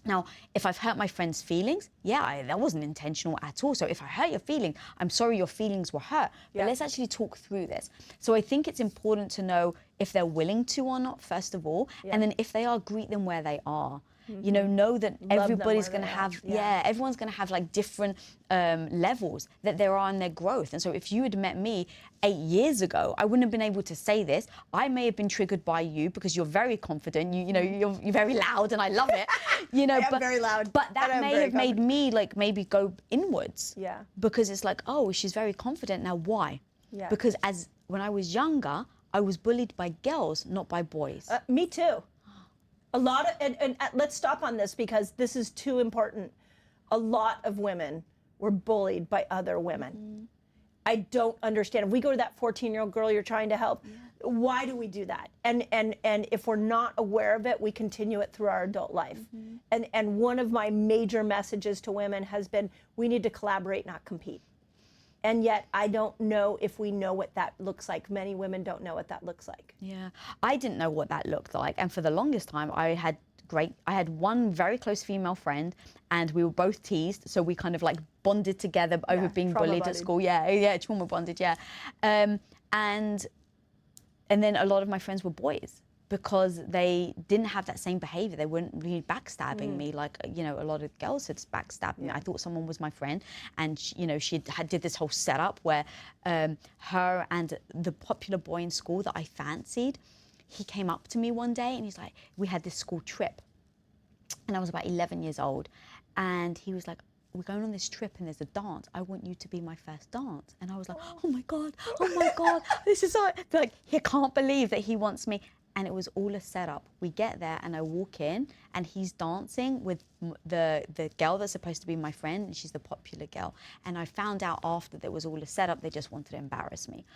Now, if I've hurt my friend's feelings, that wasn't intentional at all. So if I hurt your feeling, I'm sorry your feelings were hurt. But let's actually talk through this. So I think it's important to know if they're willing to or not, first of all. And then if they are, greet them where they are. You know that everybody's going to have, everyone's going to have like different levels that there are in their growth. And so if you had met me 8 years ago, I wouldn't have been able to say this. I may have been triggered by you because you're very confident. You know, you're very loud, and I love it. You know, I'm very loud. But that may have made me like maybe go inwards. Yeah. Because it's like, oh, she's very confident now. Why? Yeah. Because when I was younger, I was bullied by girls, not by boys. Me too. A lot of, and let's stop on this because this is too important. A lot of women were bullied by other women. I don't understand. If we go to that 14-year-old girl you're trying to help, why do we do that? And if we're not aware of it, we continue it through our adult life. And one of my major messages to women has been, we need to collaborate, not compete. And yet, I don't know if we know what that looks like. Many women don't know what that looks like. Yeah, I didn't know what that looked like. And for the longest time, I had one very close female friend, and we were both teased. So we kind of like bonded together over being bullied at school. Yeah, trauma bonded, and then a lot of my friends were boys, because they didn't have that same behavior. They weren't really backstabbing me like, you know, a lot of girls had backstabbed me. I thought someone was my friend, and she did this whole setup where her and the popular boy in school that I fancied, he came up to me one day and he's like, we had this school trip, and I was about 11 years old, and he was like, we're going on this trip and there's a dance. I want you to be my first dance. And I was like, oh my God, this is like, he can't believe that he wants me. And it was all a setup. We get there and I walk in and he's dancing with the girl that's supposed to be my friend, and she's the popular girl. And I found out after that it was all a setup. They just wanted to embarrass me.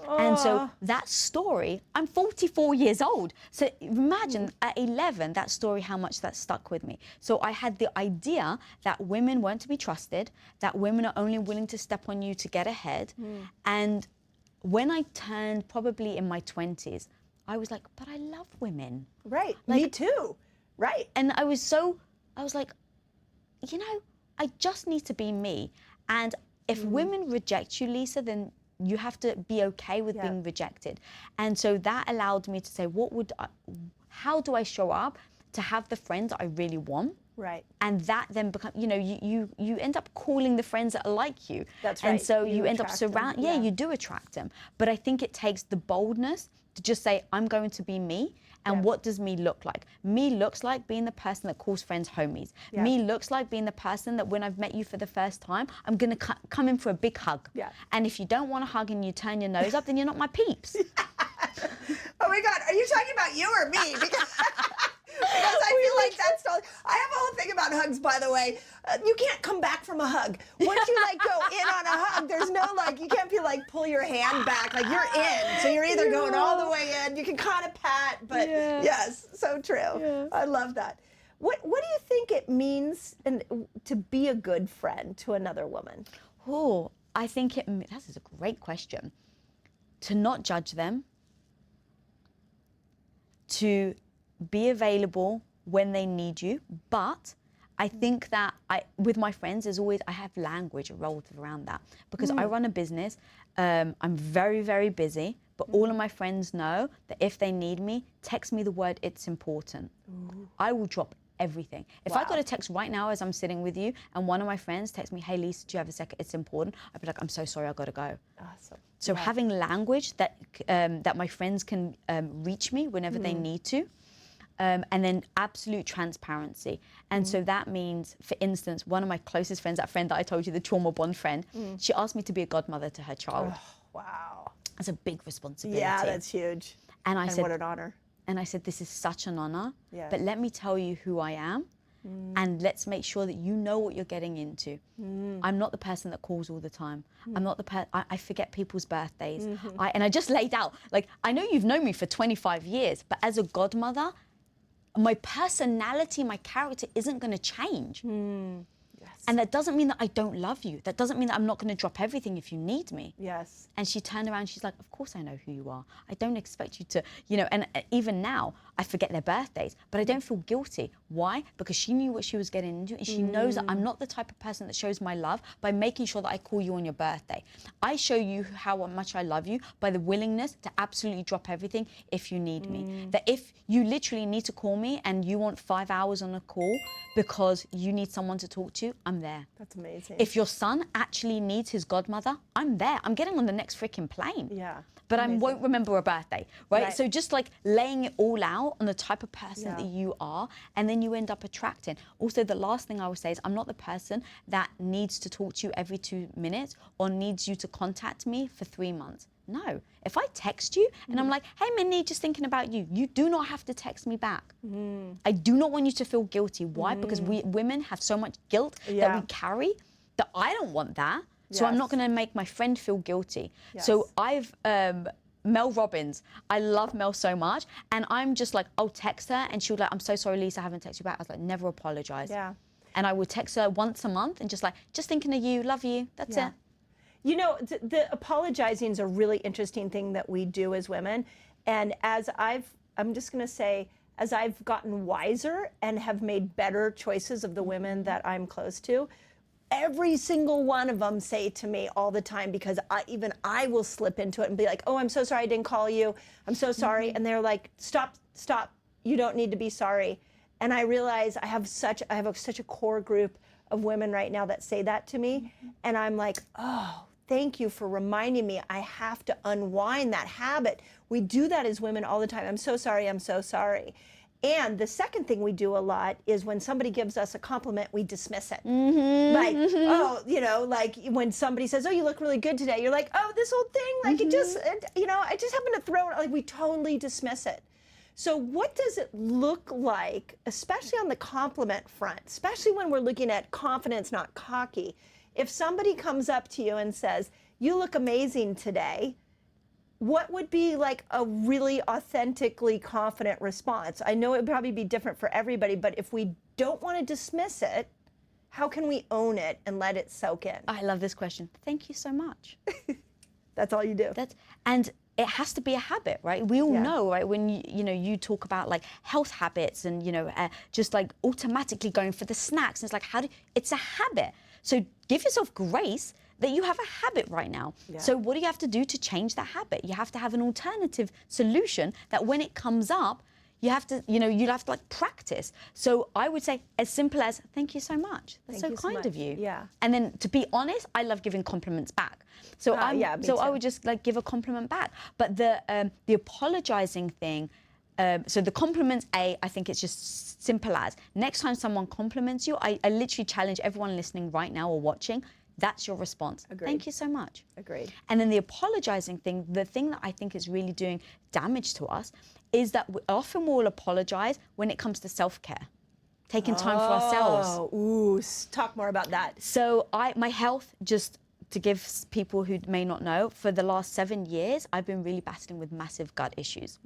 And so that story, I'm 44 years old. So imagine at 11, that story, how much that stuck with me. So I had the idea that women weren't to be trusted, that women are only willing to step on you to get ahead. And when I turned probably in my 20s, I was like, but I love women. Right, like, me too, right. And I was like, you know, I just need to be me. And if women reject you, Lisa, then you have to be okay with being rejected. And so that allowed me to say, how do I show up to have the friends that I really want? Right. And that then become, you know, you end up calling the friends that are like you. That's right. And so you end up attract them. you do attract them. But I think it takes the boldness to just say, I'm going to be me. And what does me look like? Me looks like being the person that calls friends homies. Yeah. Me looks like being the person that when I've met you for the first time, I'm going to come in for a big hug. Yeah. And if you don't want a hug and you turn your nose up, then you're not my peeps. Oh my God, are you talking about you or me? Because I feel like that's totally, I have a whole thing about hugs, by the way. You can't come back from a hug. Once you like go in on a hug, there's no like, you can't be like, pull your hand back, like you're in. So you're either going all the way in, you can kind of pat, but yes, so true. Yes. I love that. What do you think it means to be a good friend to another woman? Oh, I think that is a great question. To not judge them, to be available when they need you, but I think that with my friends, I have language relative around that, because I run a business. I'm very, very busy, but all of my friends know that if they need me, text me the word "it's important." I will drop everything. If I got a text right now as I'm sitting with you and one of my friends texts me, "Hey Lisa, do you have a second? It's important." I'd be like, "I'm so sorry, I gotta go." Awesome. So having language that my friends can reach me whenever they need to. And then absolute transparency. And so that means, for instance, one of my closest friends, that friend that I told you, the trauma bond friend, she asked me to be a godmother to her child. Oh, wow. That's a big responsibility. Yeah, that's huge. And I said, what an honor. And I said, this is such an honor, Yes. but let me tell you who I am. And let's make sure that you know what you're getting into. I'm not the person that calls all the time. I'm not the I forget people's birthdays. And I just laid out, like, I know you've known me for 25 years, but as a godmother, my personality, my character isn't going to change. And that doesn't mean that I don't love you. That doesn't mean that I'm not going to drop everything if you need me. Yes. And she turned around, she's like, of course I know who you are. I don't expect you to, you know, and even now, I forget their birthdays, but I don't feel guilty. Why? Because she knew what she was getting into, and she knows that I'm not the type of person that shows my love by making sure that I call you on your birthday. I show you how much I love you by the willingness to absolutely drop everything if you need me. That if you literally need to call me and you want 5 hours on a call because you need someone to talk to, I'm there. That's amazing. If your son actually needs his godmother, I'm there. I'm getting on the next freaking plane. Yeah. But I won't remember a birthday, right? Right. So just like laying it all out on the type of person Yeah. that you are, and then you end up attracting. Also, the last thing I would say is I'm not the person that needs to talk to you every 2 minutes or needs you to contact me for 3 months. No. If I text you and I'm like, hey, Mindy, just thinking about you, you do not have to text me back. I do not want you to feel guilty. Why? Because we women have so much guilt that we carry that I don't want that. So I'm not going to make my friend feel guilty. So I've, Mel Robbins, I love Mel so much. And I'm just like, I'll text her and she'll like, I'm so sorry, Lisa, I haven't texted you back. I was like, never apologize. Yeah. And I would text her once a month and just like, just thinking of you, love you, that's it. You know, the apologizing is a really interesting thing that we do as women. And as I'm just going to say, as I've gotten wiser and have made better choices of the women that I'm close to, every single one of them say to me all the time, because I will slip into it and be like, oh, I'm so sorry I didn't call you. I'm so sorry. And they're like, stop. You don't need to be sorry. And I realize I have such a core group of women right now that say that to me. And I'm like, oh, thank you for reminding me. I have to unwind that habit. We do that as women all the time. I'm so sorry. I'm so sorry. And the second thing we do a lot is when somebody gives us a compliment, we dismiss it. Like, oh, you know, like when somebody says, oh, you look really good today, you're like, oh, this whole thing, like I just happened to throw it, like we totally dismiss it. So what does it look like, especially on the compliment front, especially when we're looking at confidence, not cocky, if somebody comes up to you and says, you look amazing today, what would be like a really authentically confident response? I know it would probably be different for everybody, but if we don't want to dismiss it, how can we own it and let it soak in? I love this question. Thank you so much. That's all you do. And it has to be a habit, right? We all know, right? When you talk about like health habits and just like automatically going for the snacks, and it's like it's a habit. So give yourself grace that you have a habit right now. So what do you have to do to change that habit? You have to have an alternative solution that when it comes up, you have to, you'll have to like practice. So I would say as simple as, thank you so much. That's so kind of you. Yeah. And then to be honest, I love giving compliments back. So I would just like give a compliment back. But the apologizing thing, so the compliments, I think it's just simple as, next time someone compliments you, I literally challenge everyone listening right now or watching, that's your response. Agreed. Thank you so much. Agreed. And then the apologizing thing, the thing that I think is really doing damage to us is that we often will apologize when it comes to self-care, taking time for ourselves. Ooh, talk more about that. So my health, just to give people who may not know, for the last 7 years, I've been really battling with massive gut issues.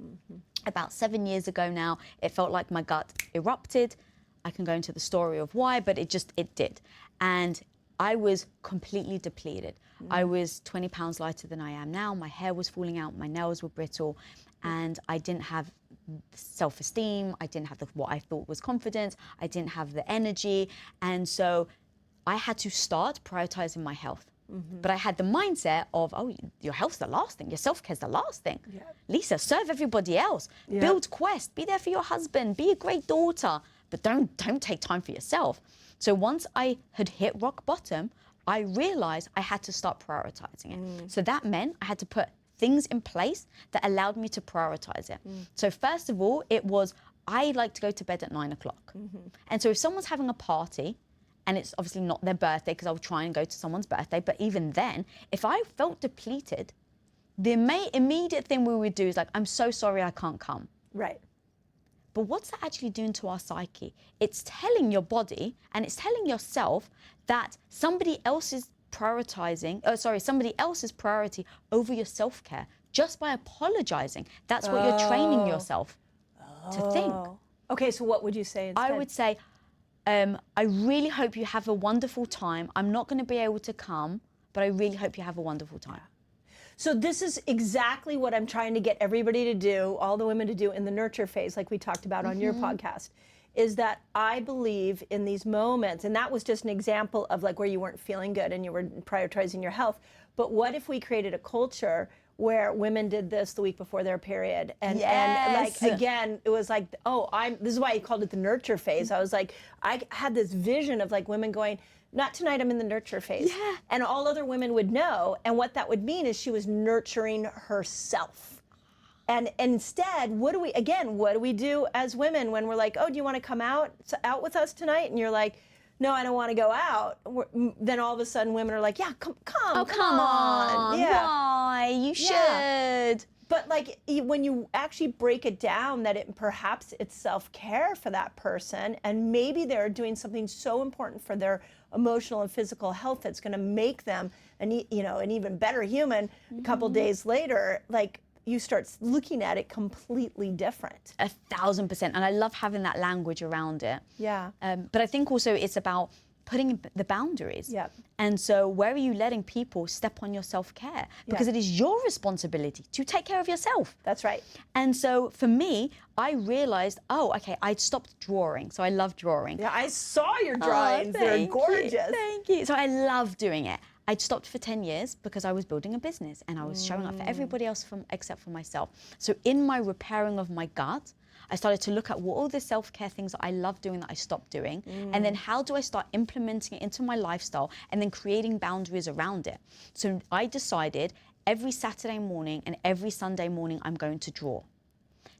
About 7 years ago now, it felt like my gut erupted. I can go into the story of why, but it did. And I was completely depleted. I was 20 pounds lighter than I am now. My hair was falling out, my nails were brittle, and I didn't have self-esteem. I didn't have what I thought was confidence. I didn't have the energy. And so I had to start prioritizing my health. But I had the mindset of, oh, your health's the last thing, your self-care's the last thing. Lisa, serve everybody else. Build quest, be there for your husband, be a great daughter, but don't take time for yourself. So once I had hit rock bottom, I realized I had to start prioritizing it. So that meant I had to put things in place that allowed me to prioritize it. So first of all, it was, I like to go to bed at 9 o'clock. And so if someone's having a party, and it's obviously not their birthday, because I'll try and go to someone's birthday, but even then, if I felt depleted, the immediate thing we would do is like, I'm so sorry I can't come. Right. But what's that actually doing to our psyche? It's telling your body and it's telling yourself that somebody else's priority over your self-care just by apologizing. That's what you're training yourself to think. Okay, so what would you say instead? I would say, I really hope you have a wonderful time. I'm not going to be able to come, but I really hope you have a wonderful time. So this is exactly what I'm trying to get everybody to do, all the women to do in the nurture phase, like we talked about on your podcast, is that I believe in these moments, and that was just an example of like where you weren't feeling good and you were prioritizing your health. But what if we created a culture where women did this the week before their period, and like again, it was like, oh, this is why you called it the nurture phase. I was like, I had this vision of like women going, not tonight, I'm in the nurture phase. Yeah. And all other women would know, and what that would mean is she was nurturing herself. And instead, what do we do as women when we're like, oh, do you want to come out with us tonight? And you're like, no, I don't want to go out. Then all of a sudden women are like, yeah, come on. Yeah. Why? You should. Yeah. But like when you actually break it down that perhaps it's self-care for that person, and maybe they're doing something so important for their emotional and physical health that's going to make them an even better human a couple days later, like you start looking at it completely different. 1,000%. And I love having that language around it. Yeah. But I think also it's about putting the boundaries. Yeah. And so where are you letting people step on your self-care? Because it is your responsibility to take care of yourself. That's right. And so for me, I realized, oh, okay, I'd stopped drawing. So I love drawing. Yeah, I saw your drawings. They're gorgeous. Thank you. So I love doing it. I'd stopped for 10 years because I was building a business and I was showing up for everybody else except for myself. So in my repairing of my gut, I started to look at what all the self-care things that I love doing that I stopped doing, and then how do I start implementing it into my lifestyle and then creating boundaries around it. So I decided every Saturday morning and every Sunday morning I'm going to draw.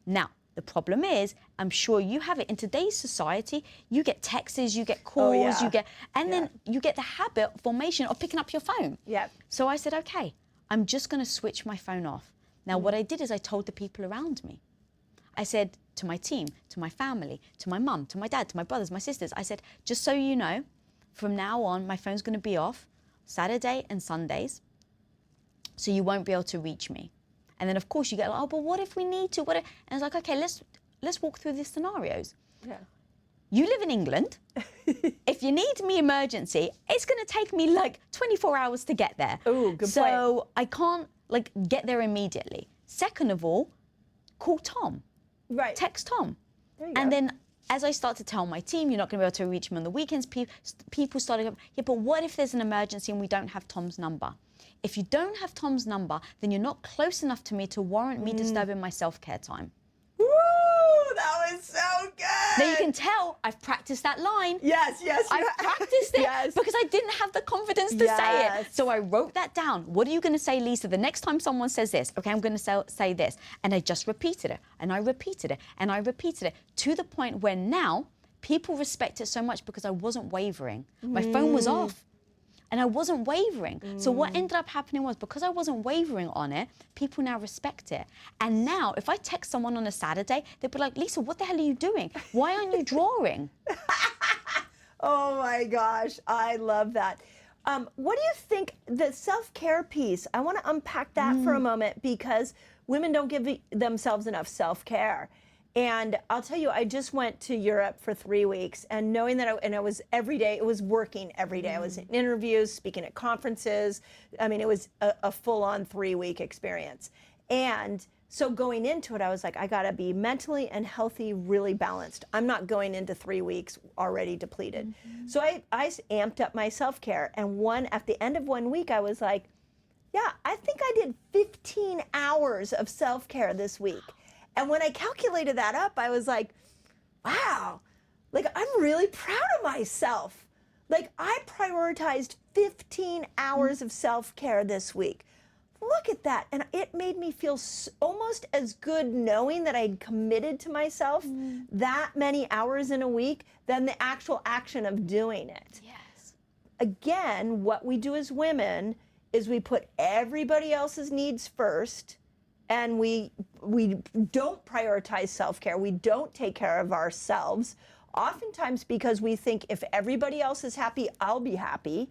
Now, the problem is, I'm sure you have it in today's society, you get texts, you get calls, then you get the habit formation of picking up your phone. Yeah. So I said, okay, I'm just going to switch my phone off. Now, what I did is I told the people around me. I said to my team, to my family, to my mum, to my dad, to my brothers, my sisters, I said, just so you know, from now on, my phone's going to be off Saturday and Sundays, so you won't be able to reach me. And then, of course, you get like, oh, but what if we need to? And it's like, okay, let's walk through these scenarios. Yeah. You live in England. If you need me emergency, it's going to take me like 24 hours to get there. Ooh, good point. So I can't like get there immediately. Second of all, call Tom. Right. Text Tom. There you and go. then as I start to tell my team, you're not going to be able to reach me on the weekends, people started, yeah, but what if there's an emergency and we don't have Tom's number? If you don't have Tom's number, then you're not close enough to me to warrant me disturbing my self-care time. Woo! That was so good. Now you can tell I've practiced that line. Yes. I've practiced it because I didn't have the confidence to say it. So I wrote that down. What are you going to say, Lisa, the next time someone says this? Okay, I'm going to say this. And I just repeated it. And I repeated it. And I repeated it to the point where now people respect it so much because I wasn't wavering. My phone was off. And I wasn't wavering. So what ended up happening was because I wasn't wavering on it, people now respect it. And now if I text someone on a Saturday, they'd be like, Lisa, what the hell are you doing? Why aren't you drawing? Oh my gosh, I love that. What do you think, the self-care piece, I want to unpack that for a moment because women don't give themselves enough self-care. And I'll tell you, I just went to Europe for 3 weeks, and knowing that I was every day, it was working every day. I was in interviews, speaking at conferences. I mean, it was a full-on 3-week experience. And so going into it, I was like, I gotta be mentally and healthy, really balanced. I'm not going into 3 weeks already depleted. So I amped up my self-care, and at the end of 1 week, I was like, yeah, I think I did 15 hours of self-care this week. And when I calculated that up, I was like, wow, like I'm really proud of myself. Like I prioritized 15 hours of self-care this week. Look at that. And it made me feel almost as good knowing that I'd committed to myself that many hours in a week than the actual action of doing it. Yes. Again, what we do as women is we put everybody else's needs first, and we don't prioritize self-care. We don't take care of ourselves, oftentimes because we think if everybody else is happy, I'll be happy.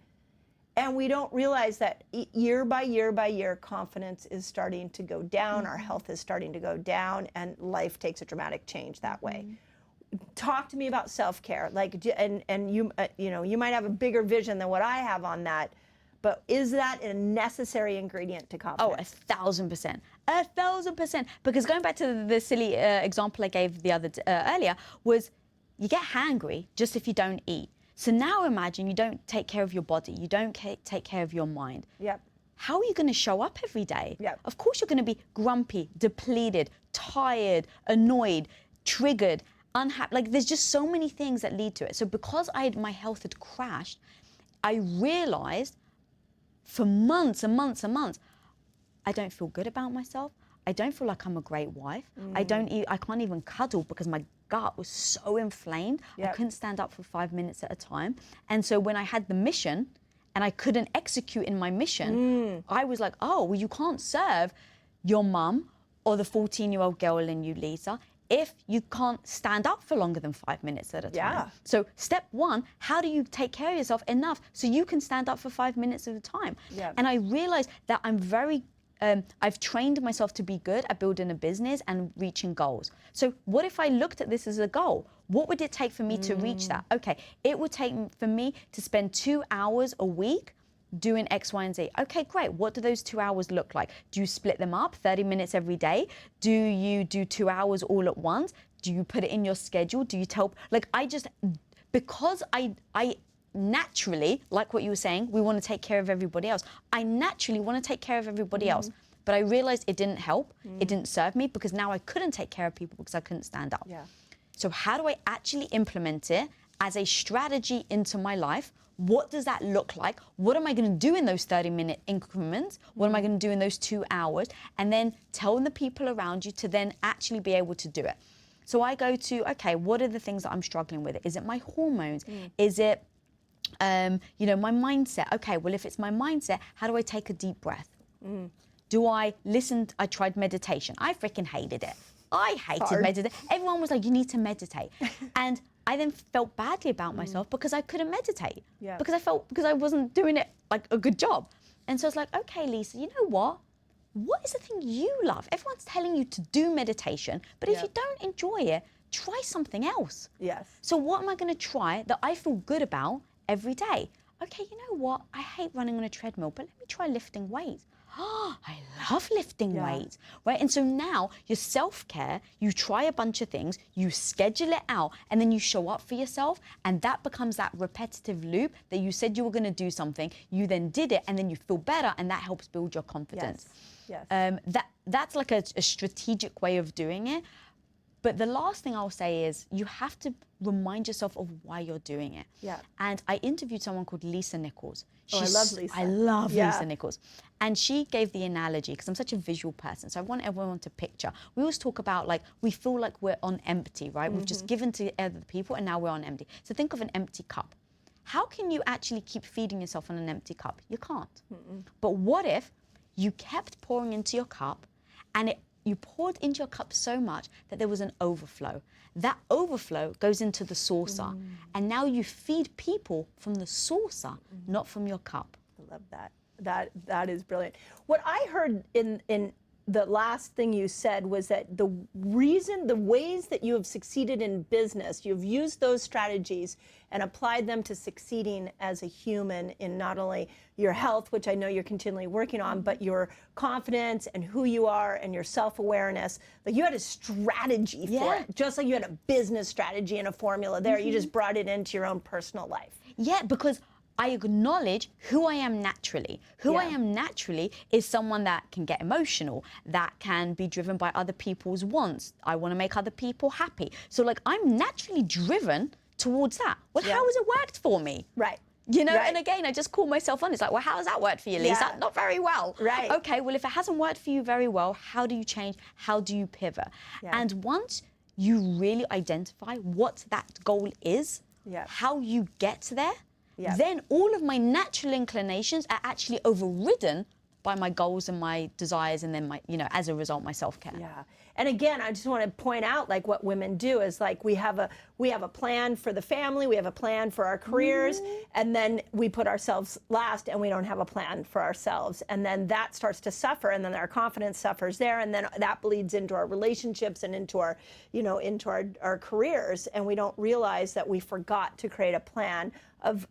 And we don't realize that year by year by year, confidence is starting to go down, our health is starting to go down, and life takes a dramatic change that way. talk to me about self-care. Like, and you, you know, you might have a bigger vision than what I have on that, but is that a necessary ingredient to confidence? Oh, 1,000%. 1,000%. Because going back to the silly example I gave the other earlier was you get hangry just if you don't eat. So now imagine you don't take care of your body, you don't take care of your mind. Yep. How are you going to show up every day? Yep. Of course you're going to be grumpy, depleted, tired, annoyed, triggered, unhappy. Like there's just so many things that lead to it. So because my health had crashed, I realized for months and months and months, I don't feel good about myself. I don't feel like I'm a great wife. I can't even cuddle because my gut was so inflamed. Yep. I couldn't stand up for 5 minutes at a time. And so when I had the mission and I couldn't execute in my mission, I was like, oh, well, you can't serve your mum or the 14-year-old girl in you, Lisa, if you can't stand up for longer than 5 minutes at a time. Yeah. So step one, how do you take care of yourself enough so you can stand up for 5 minutes at a time? Yeah. And I realized that I'm very, I've trained myself to be good at building a business and reaching goals. So what if I looked at this as a goal? What would it take for me to reach that? Okay, it would take for me to spend 2 hours a week doing X, Y, and Z. Okay, great. What do those 2 hours look like? Do you split them up, 30 minutes every day? Do you do 2 hours all at once? Do you put it in your schedule? Do you tell, because I naturally, like what you were saying, we want to take care of everybody else. I naturally want to take care of everybody else. But I realized it didn't help. It didn't serve me because now I couldn't take care of people because I couldn't stand up. Yeah. So how do I actually implement it as a strategy into my life? What does that look like? What am I going to do in those 30-minute increments? What am I going to do in those 2 hours? And then tell the people around you to then actually be able to do it. So I go to, okay, what are the things that I'm struggling with? Is it my hormones? Is it, my mindset? Okay, well, if it's my mindset, how do I take a deep breath? Do I listen? I tried meditation. I freaking hated it. I hated meditation. Everyone was like, you need to meditate. And I then felt badly about myself because I couldn't meditate. Yeah. Because I wasn't doing it like a good job. And so I was like, okay, Lisa, you know what? What is the thing you love? Everyone's telling you to do meditation, but if you don't enjoy it, try something else. Yes. So what am I going to try that I feel good about every day? Okay, you know what? I hate running on a treadmill, but let me try lifting weights. Oh, I love lifting weights, right? And so now your self-care, you try a bunch of things, you schedule it out, and then you show up for yourself, and that becomes that repetitive loop that you said you were going to do something, you then did it, and then you feel better, and that helps build your confidence. Yes. That's like a strategic way of doing it. But the last thing I'll say is you have to remind yourself of why you're doing it. Yeah. And I interviewed someone called Lisa Nichols. I love Lisa. I love Lisa Nichols. And she gave the analogy, because I'm such a visual person, so I want everyone to picture. We always talk about, like, we feel like we're on empty, right? We've just given to other people and now we're on empty. So think of an empty cup. How can you actually keep feeding yourself on an empty cup? You can't. But what if you kept pouring into your cup and you poured into your cup so much that there was an overflow? That overflow goes into the saucer. And now you feed people from the saucer, not from your cup. I love that. That is brilliant. What I heard in the last thing you said was that the ways that you have succeeded in business, you've used those strategies and applied them to succeeding as a human in not only your health, which I know you're continually working on, but your confidence and who you are and your self-awareness. Like, you had a strategy for it, just like you had a business strategy and a formula there. You just brought it into your own personal life. Yeah, because I acknowledge who I am naturally. Who I am naturally is someone that can get emotional, that can be driven by other people's wants. I want to make other people happy. So, like, I'm naturally driven towards that. Well, how has it worked for me? Right. You know, and again, I just call myself on. It's like, well, how has that worked for you, Lisa? Not very well. Right. Okay, well, if it hasn't worked for you very well, how do you change? How do you pivot? And once you really identify what that goal is, how you get there, then all of my natural inclinations are actually overridden by my goals and my desires, and then my, you know, as a result, my self-care. Yeah. And again, I just want to point out, like, what women do is, like, we have a plan for the family, we have a plan for our careers, and then we put ourselves last, and we don't have a plan for ourselves, and then that starts to suffer, and then our confidence suffers there, and then that bleeds into our relationships and into our, you know, into our careers, and we don't realize that we forgot to create a plan of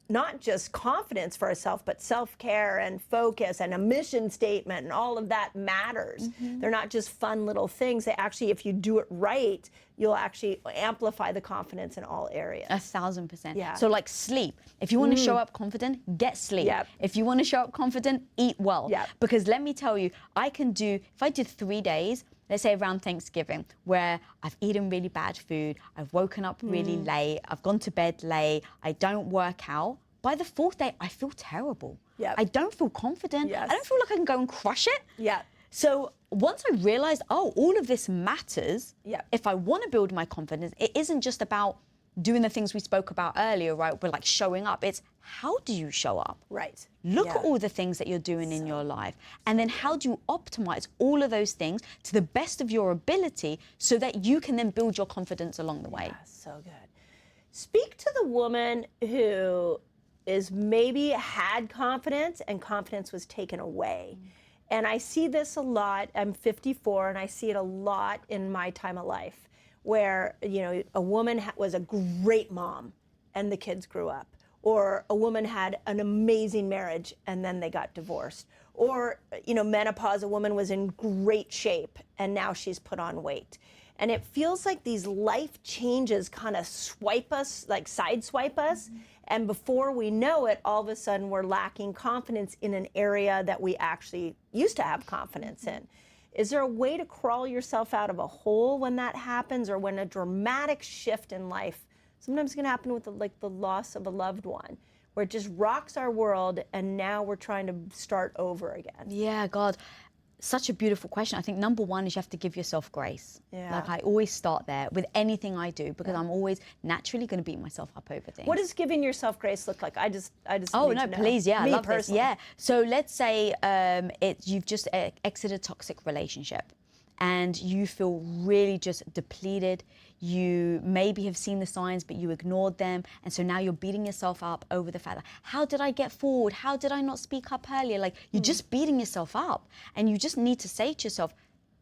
not just confidence for ourselves, but self-care and focus and a mission statement, and all of that matters. They're not just fun little things. They actually, if you do it right, you'll actually amplify the confidence in all areas. 1,000%. Yeah. So like sleep. If you want to show up confident, get sleep. Yep. If you want to show up confident, eat well. Yep. Because let me tell you, if I did 3 days, let's say around Thanksgiving, where I've eaten really bad food, I've woken up really late, I've gone to bed late, I don't work out, by the 4th day, I feel terrible. Yep. I don't feel confident. Yes. I don't feel like I can go and crush it. Yeah. So once I realized, oh, all of this matters, Yep. if I want to build my confidence, it isn't just about doing the things we spoke about earlier, right? We're like showing up. It's how do you show up? Right. Look Yeah. at all the things that you're doing in your life. And then how do you optimize all of those things to the best of your ability so that you can then build your confidence along the way? Yeah, so good. Speak to the woman who is maybe had confidence and confidence was taken away. And I see this a lot. I'm 54 and I see it a lot in my time of life where, you know, a woman was a great mom and the kids grew up. Or a woman had an amazing marriage and then they got divorced. Or, you know, menopause, a woman was in great shape and now she's put on weight. And it feels like these life changes kind of swipe us, like sideswipe us. And before we know it, all of a sudden we're lacking confidence in an area that we actually used to have confidence in. Is there a way to crawl yourself out of a hole when that happens, or when a dramatic shift in life, sometimes it's going to happen with the loss of a loved one, where it just rocks our world and now we're trying to start over again? Yeah, God. Such a beautiful question. I think number one is you have to give yourself grace. Yeah. Like I always start there with anything I do, because I'm always naturally going to beat myself up over things. What does giving yourself grace look like? I just Oh need no, to know. please, yeah, I Me love this. personally. Yeah. So let's say you've just exited a toxic relationship, and you feel really just depleted. You maybe have seen the signs, but you ignored them, and so now you're beating yourself up over the fact that, how did I get forward? How did I not speak up earlier? Like, you're just beating yourself up, and you just need to say to yourself,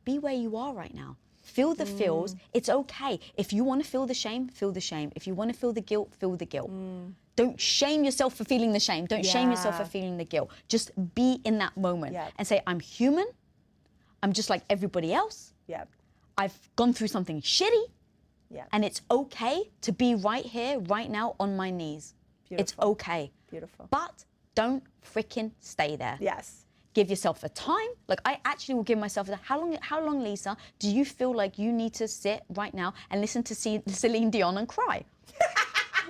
be where you are right now. Feel the feels. It's okay. If you want to feel the shame, feel the shame. If you want to feel the guilt, feel the guilt. Don't shame yourself for feeling the shame. Don't shame yourself for feeling the guilt. Just be in that moment and say, I'm human. I'm just like everybody else. Yep. I've gone through something shitty. Yep. And it's okay to be right here, right now, on my knees. It's Beautiful. okay. Beautiful. But don't freaking stay there. Yes. Give yourself a time. Like, I actually will give myself how long, Lisa, do you feel like you need to sit right now and listen to Celine Dion and cry?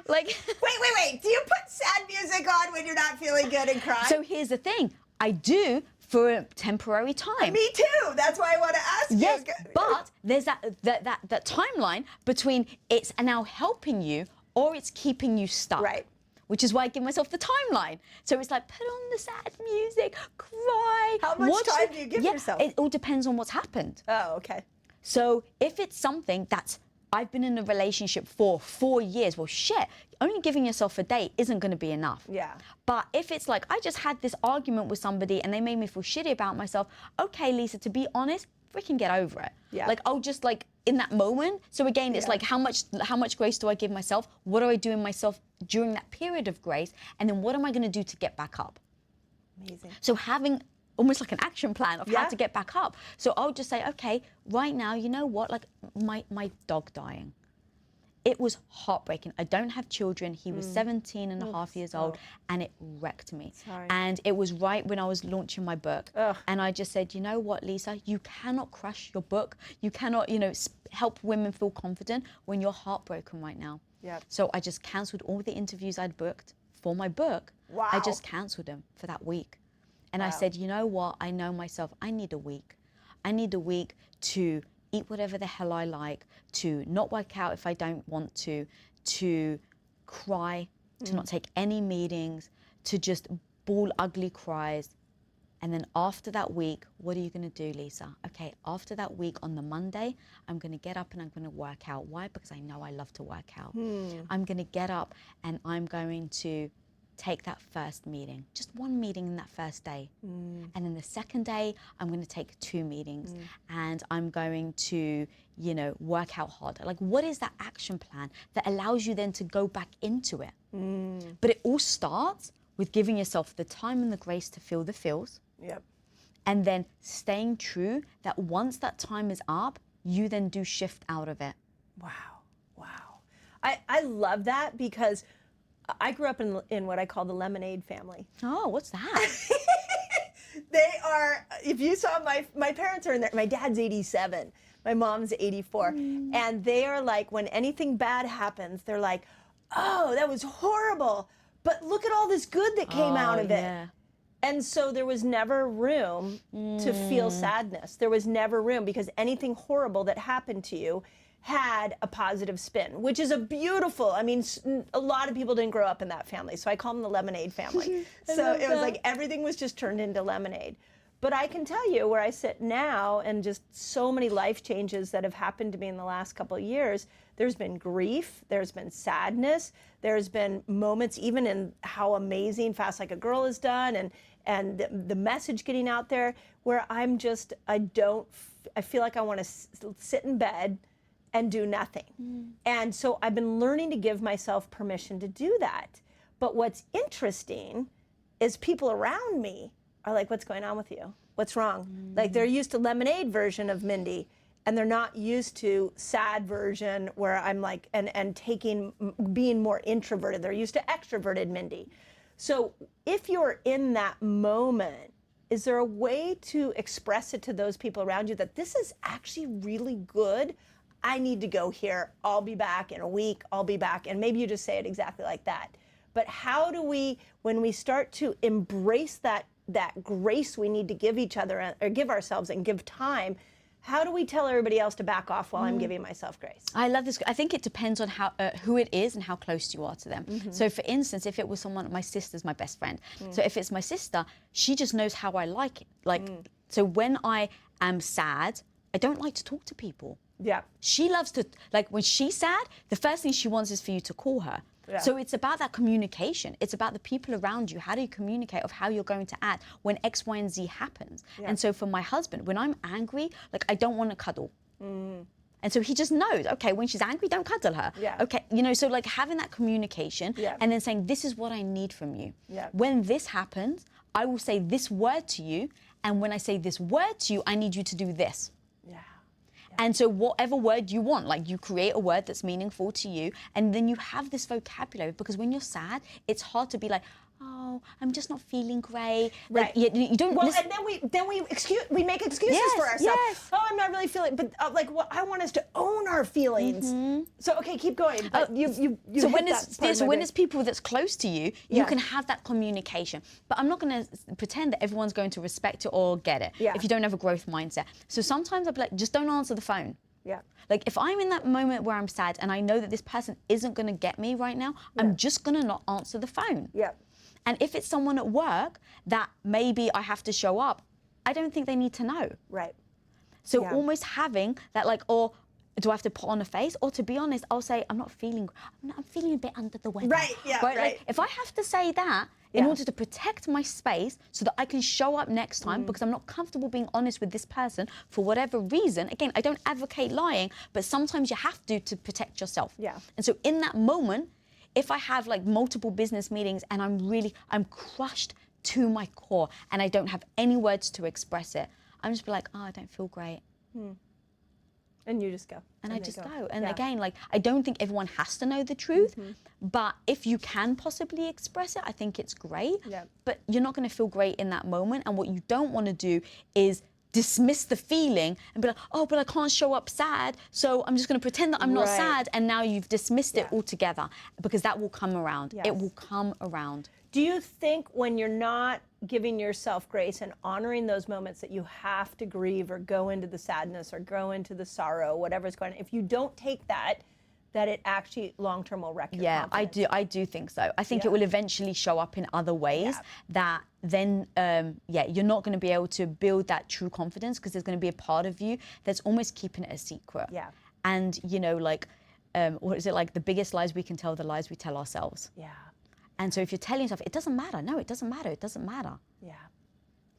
Like, Wait. Do you put sad music on when you're not feeling good and cry? so here's the thing. I do for a temporary time. Me too. That's why I want to ask Yes, you. but there's that timeline between it's now helping you or it's keeping you stuck. Right. Which is why I give myself the timeline. So it's like, put on the sad music, cry. How much watch time do you give yourself? It all depends on what's happened. Oh, okay. So if it's something that's, I've been in a relationship for 4 years, well, shit, only giving yourself a day isn't going to be enough. Yeah. But if it's like, I just had this argument with somebody and they made me feel shitty about myself, okay, Lisa, to be honest, freaking get over it. Yeah. Like, I'll just like, in that moment. So again, it's like, how much grace do I give myself? What do I do in myself during that period of grace? And then what am I going to do to get back up? Amazing. So having almost like an action plan of how to get back up. So I'll just say, okay, right now, you know what? Like my dog dying. It was heartbreaking. I don't have children. He was 17 and a half years old, and it wrecked me. Sorry. And it was right when I was launching my book. Ugh. And I just said, you know what, Lisa, you cannot crush your book. You cannot, help women feel confident when you're heartbroken right now. Yep. So I just canceled all the interviews I'd booked for my book. Wow. I just canceled them for that week. And I said, you know what? I know myself. I need a week. I need a week to eat whatever the hell I like, to not work out if I don't want to cry, to not take any meetings, to just bawl ugly cries. And then after that week, what are you going to do, Lisa? Okay, after that week on the Monday, I'm going to get up and I'm going to work out. Why? Because I know I love to work out. I'm going to get up and I'm going to take that first meeting, just one meeting in that first day. And then the second day, I'm going to take 2 meetings and I'm going to, you know, work out harder. Like, what is that action plan that allows you then to go back into it? But it all starts with giving yourself the time and the grace to feel the feels. Yep. And then staying true that once that time is up, you then do shift out of it. Wow. I love that because I grew up in what I call the lemonade family. Oh, what's that? They are, if you saw my parents are in there, my dad's 87, my mom's 84, and they are like, when anything bad happens, they're like, oh, that was horrible, but look at all this good that came out of it. Yeah. And so there was never room to feel sadness. There was never room because anything horrible that happened to you had a positive spin, which is a beautiful, I mean, a lot of people didn't grow up in that family. So I call them the lemonade family. So it was like everything was just turned into lemonade. But I can tell you where I sit now and just so many life changes that have happened to me in the last couple of years. There's been grief, there's been sadness, there's been moments even in how amazing Fast Like a Girl is done and the message getting out there where I'm just, I feel like I want to sit in bed and do nothing. And so I've been learning to give myself permission to do that. But what's interesting is people around me are like, what's going on with you? What's wrong? Like they're used to lemonade version of Mindy and they're not used to sad version where I'm like, and being more introverted. They're used to extroverted Mindy. So if you're in that moment, is there a way to express it to those people around you that this is actually really good? I need to go here. I'll be back in a week. I'll be back. And maybe you just say it exactly like that. But how do we, when we start to embrace that grace we need to give each other or give ourselves and give time, how do we tell everybody else to back off while I'm giving myself grace? I love this. I think it depends on how who it is and how close you are to them. So for instance, if it was someone, my sister's my best friend. So if it's my sister, she just knows how I like it. Like, so when I am sad, I don't like to talk to people. Yeah. She loves to, like when she's sad, the first thing she wants is for you to call her. Yeah. So it's about that communication. It's about the people around you. How do you communicate of how you're going to act when X, Y, and Z happens? Yeah. And so for my husband, when I'm angry, like I don't want to cuddle. And so he just knows, okay, when she's angry, don't cuddle her. Yeah. Okay, you know, so like having that communication and then saying, this is what I need from you. Yeah. When this happens, I will say this word to you. And when I say this word to you, I need you to do this. Yeah. And so whatever word you want, like you create a word that's meaningful to you, and then you have this vocabulary, because when you're sad, it's hard to be like, oh, I'm just not feeling great. Like, Right. you don't. Well, listen. and then we make excuses Yes, for ourselves. yes. Oh, I'm not really feeling, but like, well, I want us to own our feelings. So okay, keep going. But you So hit when that it's part of so my when brain. it's people that's close to you, Yeah. you can have that communication. But I'm not going to pretend that everyone's going to respect it or get it Yeah. if you don't have a growth mindset. So sometimes I'll be like, just don't answer the phone. Yeah. Like if I'm in that moment where I'm sad and I know that this person isn't going to get me right now, I'm just going to not answer the phone. Yeah. And if it's someone at work that maybe I have to show up, I don't think they need to know. Right. So Yeah. almost having that, like, or do I have to put on a face? Or to be honest, I'll say, I'm feeling a bit under the weather. Right, yeah, right. Like, if I have to say that in Yeah. order to protect my space so that I can show up next time because I'm not comfortable being honest with this person for whatever reason. Again, I don't advocate lying, but sometimes you have to protect yourself. Yeah. And so in that moment, if I have like multiple business meetings and I'm crushed to my core and I don't have any words to express it, I'm just be like, oh, I don't feel great. And you just go. And I they just go. go. And Yeah. again, like, I don't think everyone has to know the truth, but if you can possibly express it, I think it's great. Yeah. But you're not going to feel great in that moment. And what you don't want to do is dismiss the feeling and be like, oh, but I can't show up sad, so I'm just going to pretend that I'm not Right. sad. And now you've dismissed it Yeah. altogether, because that will come around. Yes. It will come around. Do you think when you're not giving yourself grace and honoring those moments that you have to grieve or go into the sadness or go into the sorrow, whatever's going on, if you don't take that, that it actually long-term will wreck your Yeah, confidence. I do think so. I think it will eventually show up in other ways that then, you're not going to be able to build that true confidence because there's going to be a part of you that's almost keeping it a secret. Yeah. And, you know, like, what is it, like the biggest lies we can tell, the lies we tell ourselves. Yeah. And so if you're telling yourself, it doesn't matter. No, it doesn't matter. It doesn't matter. Yeah.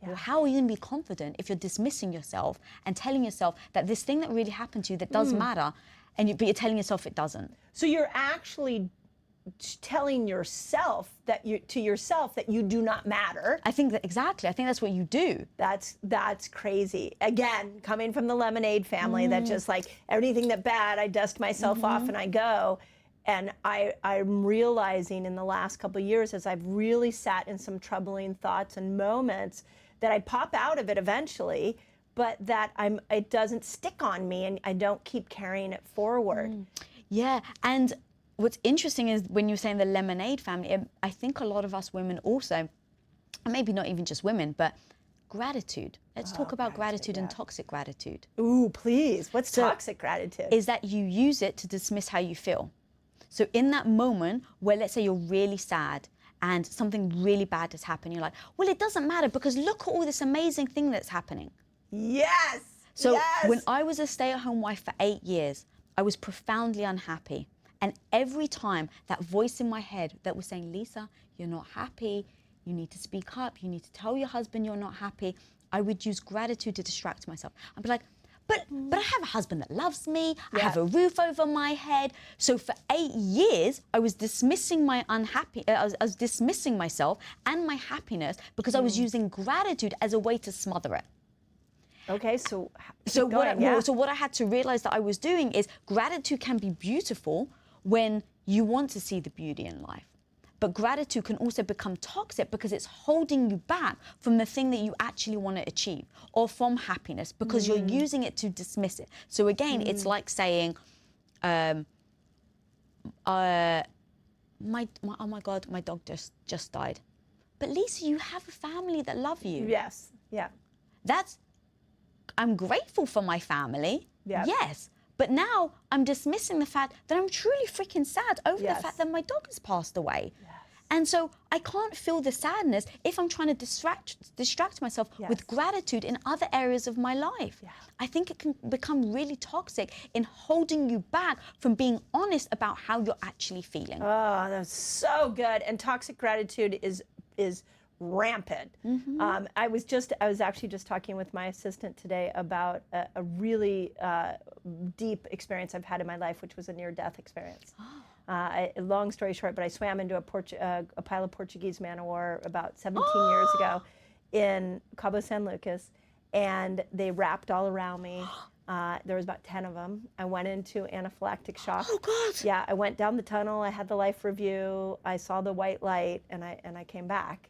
Well, how are you going to be confident if you're dismissing yourself and telling yourself that this thing that really happened to you that does matter, but you're telling yourself it doesn't? So you're actually telling yourself that you do not matter. I think that exactly. I think that's what you do. That's crazy. Again, coming from the lemonade family, that just like anything that bad, I dust myself off and I go. And I'm realizing in the last couple of years, as I've really sat in some troubling thoughts and moments, that I pop out of it eventually, but that it doesn't stick on me and I don't keep carrying it forward. Yeah, and what's interesting is when you're saying the lemonade family, I think a lot of us women also, and maybe not even just women, but gratitude. Let's talk about gratitude and toxic gratitude. Ooh, please. What's toxic gratitude? Is that you use it to dismiss how you feel. So in that moment where, let's say, you're really sad and something really bad has happened, you're like, well, it doesn't matter because look at all this amazing thing that's happening. Yes. So yes. when I was a stay-at-home wife for 8 years, I was profoundly unhappy. And every time that voice in my head that was saying, Lisa, you're not happy, you need to speak up, you need to tell your husband you're not happy, I would use gratitude to distract myself. I'd be like, but I have a husband that loves me, I have a roof over my head. So for 8 years, I was dismissing my I was dismissing myself and my happiness because I was using gratitude as a way to smother it. Okay, so what I had to realize that I was doing is gratitude can be beautiful when you want to see the beauty in life. But gratitude can also become toxic because it's holding you back from the thing that you actually want to achieve or from happiness because you're using it to dismiss it. So again, it's like saying, oh my God, my dog just died. But Lisa, you have a family that love you. Yes, yeah. I'm grateful for my family, yes. But now I'm dismissing the fact that I'm truly freaking sad over the fact that my dog has passed away. Yes. And so I can't feel the sadness if I'm trying to distract myself with gratitude in other areas of my life. Yeah. I think it can become really toxic in holding you back from being honest about how you're actually feeling. Oh, that's so good. And toxic gratitude is rampant. I was actually just talking with my assistant today about a really deep experience I've had in my life, which was a near-death experience. Long story short, but I swam into a pile of Portuguese man-o-war about 17 years ago in Cabo San Lucas, and they wrapped all around me. There was about 10 of them. I went into anaphylactic shock. Oh God! Yeah, I went down the tunnel. I had the life review. I saw the white light, and I came back.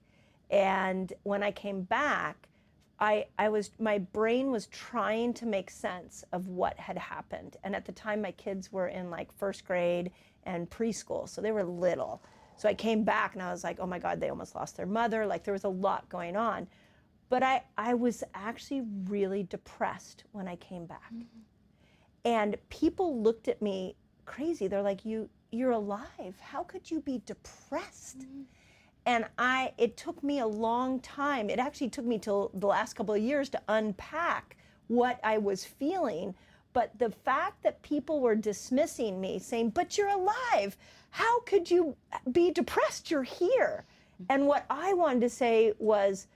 And when I came back, my brain was trying to make sense of what had happened. And at the time, my kids were in like first grade and preschool, so they were little. So I came back and I was like, oh my God, they almost lost their mother. Like there was a lot going on. But I was actually really depressed when I came back. And people looked at me crazy. They're like, you're alive. How could you be depressed? And it took me a long time. It actually took me till the last couple of years to unpack what I was feeling. But the fact that people were dismissing me, saying, but you're alive. How could you be depressed? You're here. And what I wanted to say was,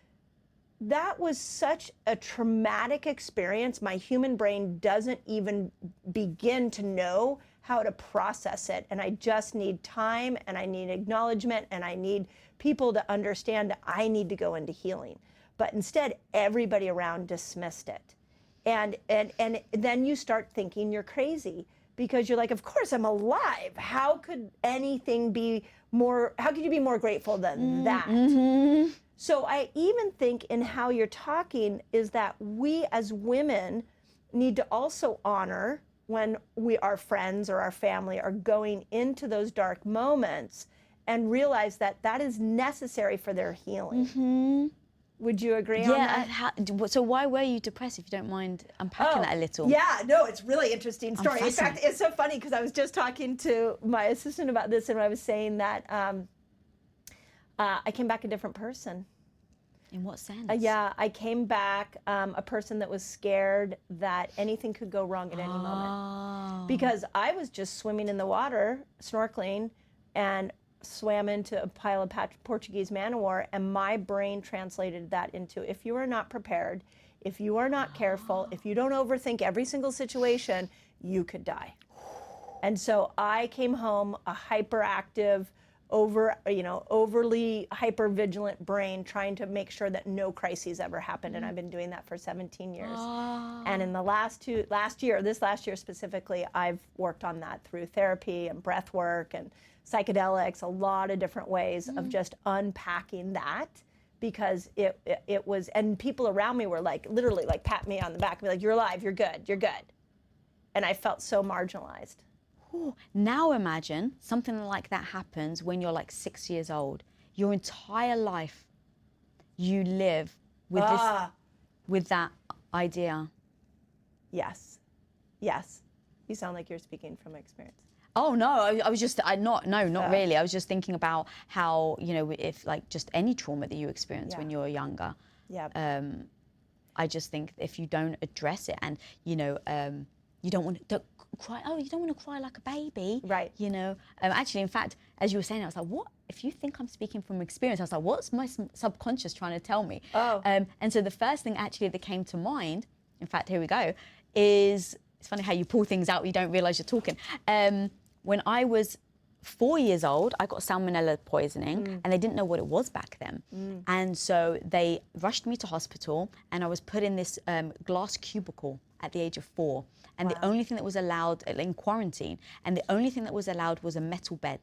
that was such a traumatic experience. My human brain doesn't even begin to know how to process it. And I just need time, and I need acknowledgement, and I need people to understand that I need to go into healing. But instead, everybody around dismissed it. And then you start thinking you're crazy because you're like, of course I'm alive. How could anything be more, how could you be more grateful than that? So I even think in how you're talking is that we as women need to also honor when our friends or our family are going into those dark moments and realize that that is necessary for their healing. Would you agree on that? So why were you depressed, if you don't mind unpacking that a little? Yeah, no, it's a really interesting story. In fact, fascinated. it's so funny because I was just talking to my assistant about this, and I was saying that I came back a different person. In what sense? Yeah, I came back a person that was scared that anything could go wrong at any moment. Because I was just swimming in the water, snorkeling, and swam into a pile of Portuguese man-o-war, and my brain translated that into, if you are not prepared, if you are not careful, if you don't overthink every single situation, you could die. And so I came home a hyperactive, overly hyper-vigilant brain, trying to make sure that no crises ever happened, and I've been doing that for 17 years. And in the last year specifically, I've worked on that through therapy and breath work and psychedelics, a lot of different ways of just unpacking that, because it was, and people around me were like, literally like pat me on the back and be like, you're alive, you're good, you're good. And I felt so marginalized. Now imagine something like that happens when you're like 6 years old. Your entire life, you live with with that idea. Yes, yes. You sound like you're speaking from experience. Oh no, I was just, not really. I was just thinking about how, if like just any trauma that you experience when you're younger. Yeah. I just think if you don't address it, and you don't want to cry. Oh, you don't want to cry like a baby, right? Actually, in fact, as you were saying, I was like, what? If you think I'm speaking from experience, I was like, what's my subconscious trying to tell me? Oh. And so the first thing actually that came to mind, in fact, here we go, is, it's funny how you pull things out, you don't realize you're talking. When I was 4 years old, I got salmonella poisoning, and they didn't know what it was back then. And so they rushed me to hospital, and I was put in this glass cubicle at the age of 4. And the only thing that was allowed, in quarantine, and the only thing that was allowed was a metal bed.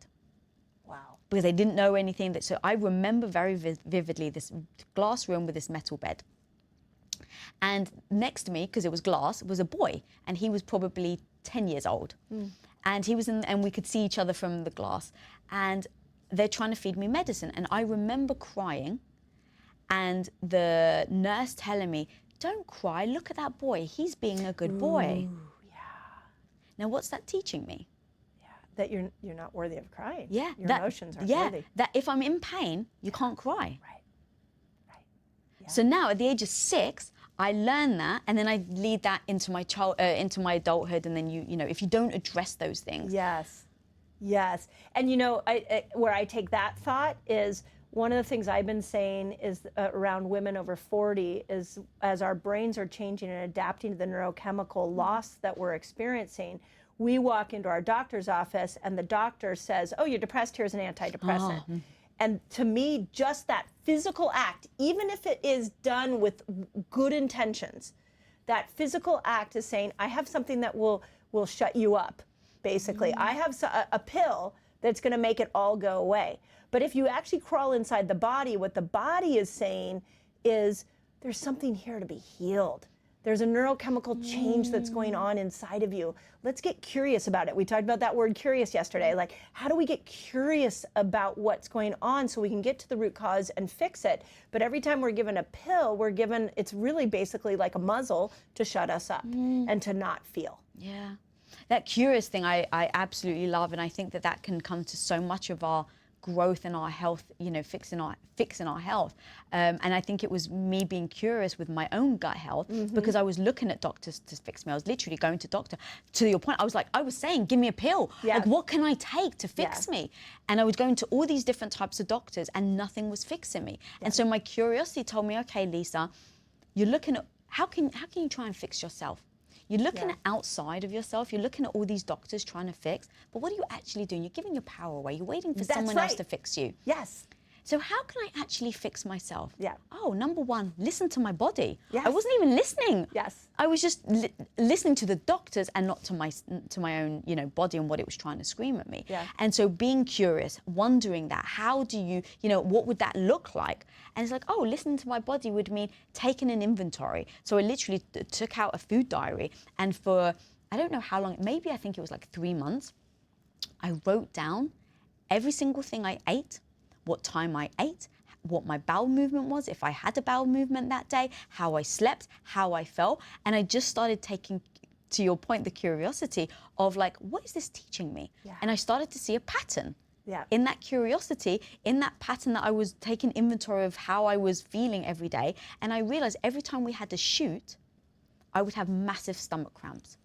Wow. Because they didn't know anything. So I remember very vividly this glass room with this metal bed. And next to me, because it was glass, was a boy, and he was probably 10 years old. And he was and we could see each other from the glass. And they're trying to feed me medicine. And I remember crying, and the nurse telling me, don't cry, look at that boy, he's being a good boy. Yeah. Now what's that teaching me? Yeah. That you're not worthy of crying. Yeah. Your emotions aren't worthy. That if I'm in pain, you can't cry. Right. Yeah. So now at the age of 6, I learned that, and then I lead that into my into my adulthood, and then if you don't address those things. Yes, yes. And where I take that thought is, one of the things I've been saying is around women over 40 is, as our brains are changing and adapting to the neurochemical loss that we're experiencing, we walk into our doctor's office and the doctor says, oh, you're depressed, here's an antidepressant. Oh. And to me, just that physical act, even if it is done with good intentions, that physical act is saying, I have something that will shut you up, basically. I have a pill that's going to make it all go away. But if you actually crawl inside the body, what the body is saying is, there's something here to be healed. There's a neurochemical change that's going on inside of you. Let's get curious about it. We talked about that word curious yesterday. Like, how do we get curious about what's going on so we can get to the root cause and fix it? But every time we're given a pill, it's really basically like a muzzle to shut us up and to not feel. Yeah. That curious thing I absolutely love, and I think that can come to so much of our growth in our health, fixing our health. And I think it was me being curious with my own gut health, because I was looking at doctors to fix me. I was literally going to doctor. To your point, I was saying, give me a pill. Yeah. Like, what can I take to fix me? And I was going to all these different types of doctors, and nothing was fixing me. Yeah. And so my curiosity told me, okay, Lisa, you're looking at, how can you try and fix yourself? You're looking at outside of yourself. You're looking at all these doctors trying to fix. But what are you actually doing? You're giving your power away. You're waiting for someone else to fix you. Yes. So how can I actually fix myself? Yeah. Oh, number one, listen to my body. Yes. I wasn't even listening. Yes. I was just listening to the doctors and not to my own, body and what it was trying to scream at me. Yeah. And so being curious, wondering that, how do you, what would that look like? And it's like, oh, listening to my body would mean taking an inventory. So I literally took out a food diary, and for, I don't know how long, maybe I think it was like 3 months, I wrote down every single thing I ate, what time I ate, what my bowel movement was, if I had a bowel movement that day, how I slept, how I felt. And I just started taking, to your point, the curiosity of like, what is this teaching me? Yeah. And I started to see a pattern. Yeah. In that curiosity, in that pattern that I was taking inventory of how I was feeling every day. And I realized every time we had to shoot, I would have massive stomach cramps.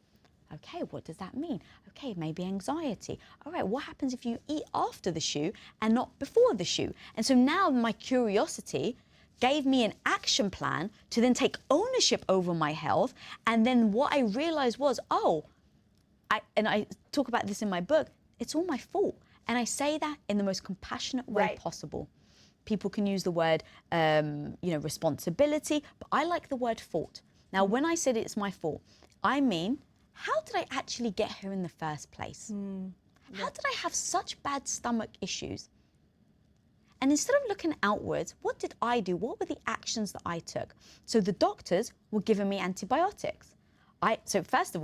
Okay, what does that mean? Okay, maybe anxiety. All right, what happens if you eat after the shoot and not before the shoot? And so now my curiosity gave me an action plan to then take ownership over my health. And then what I realized was, I talk about this in my book, it's all my fault. And I say that in the most compassionate way possible. People can use the word, responsibility, but I like the word fault. Now, when I said it's my fault, I mean, how did I actually get here in the first place? How did I have such bad stomach issues? And instead of looking outwards, what did I do? What were the actions that I took? So the doctors were giving me antibiotics. First of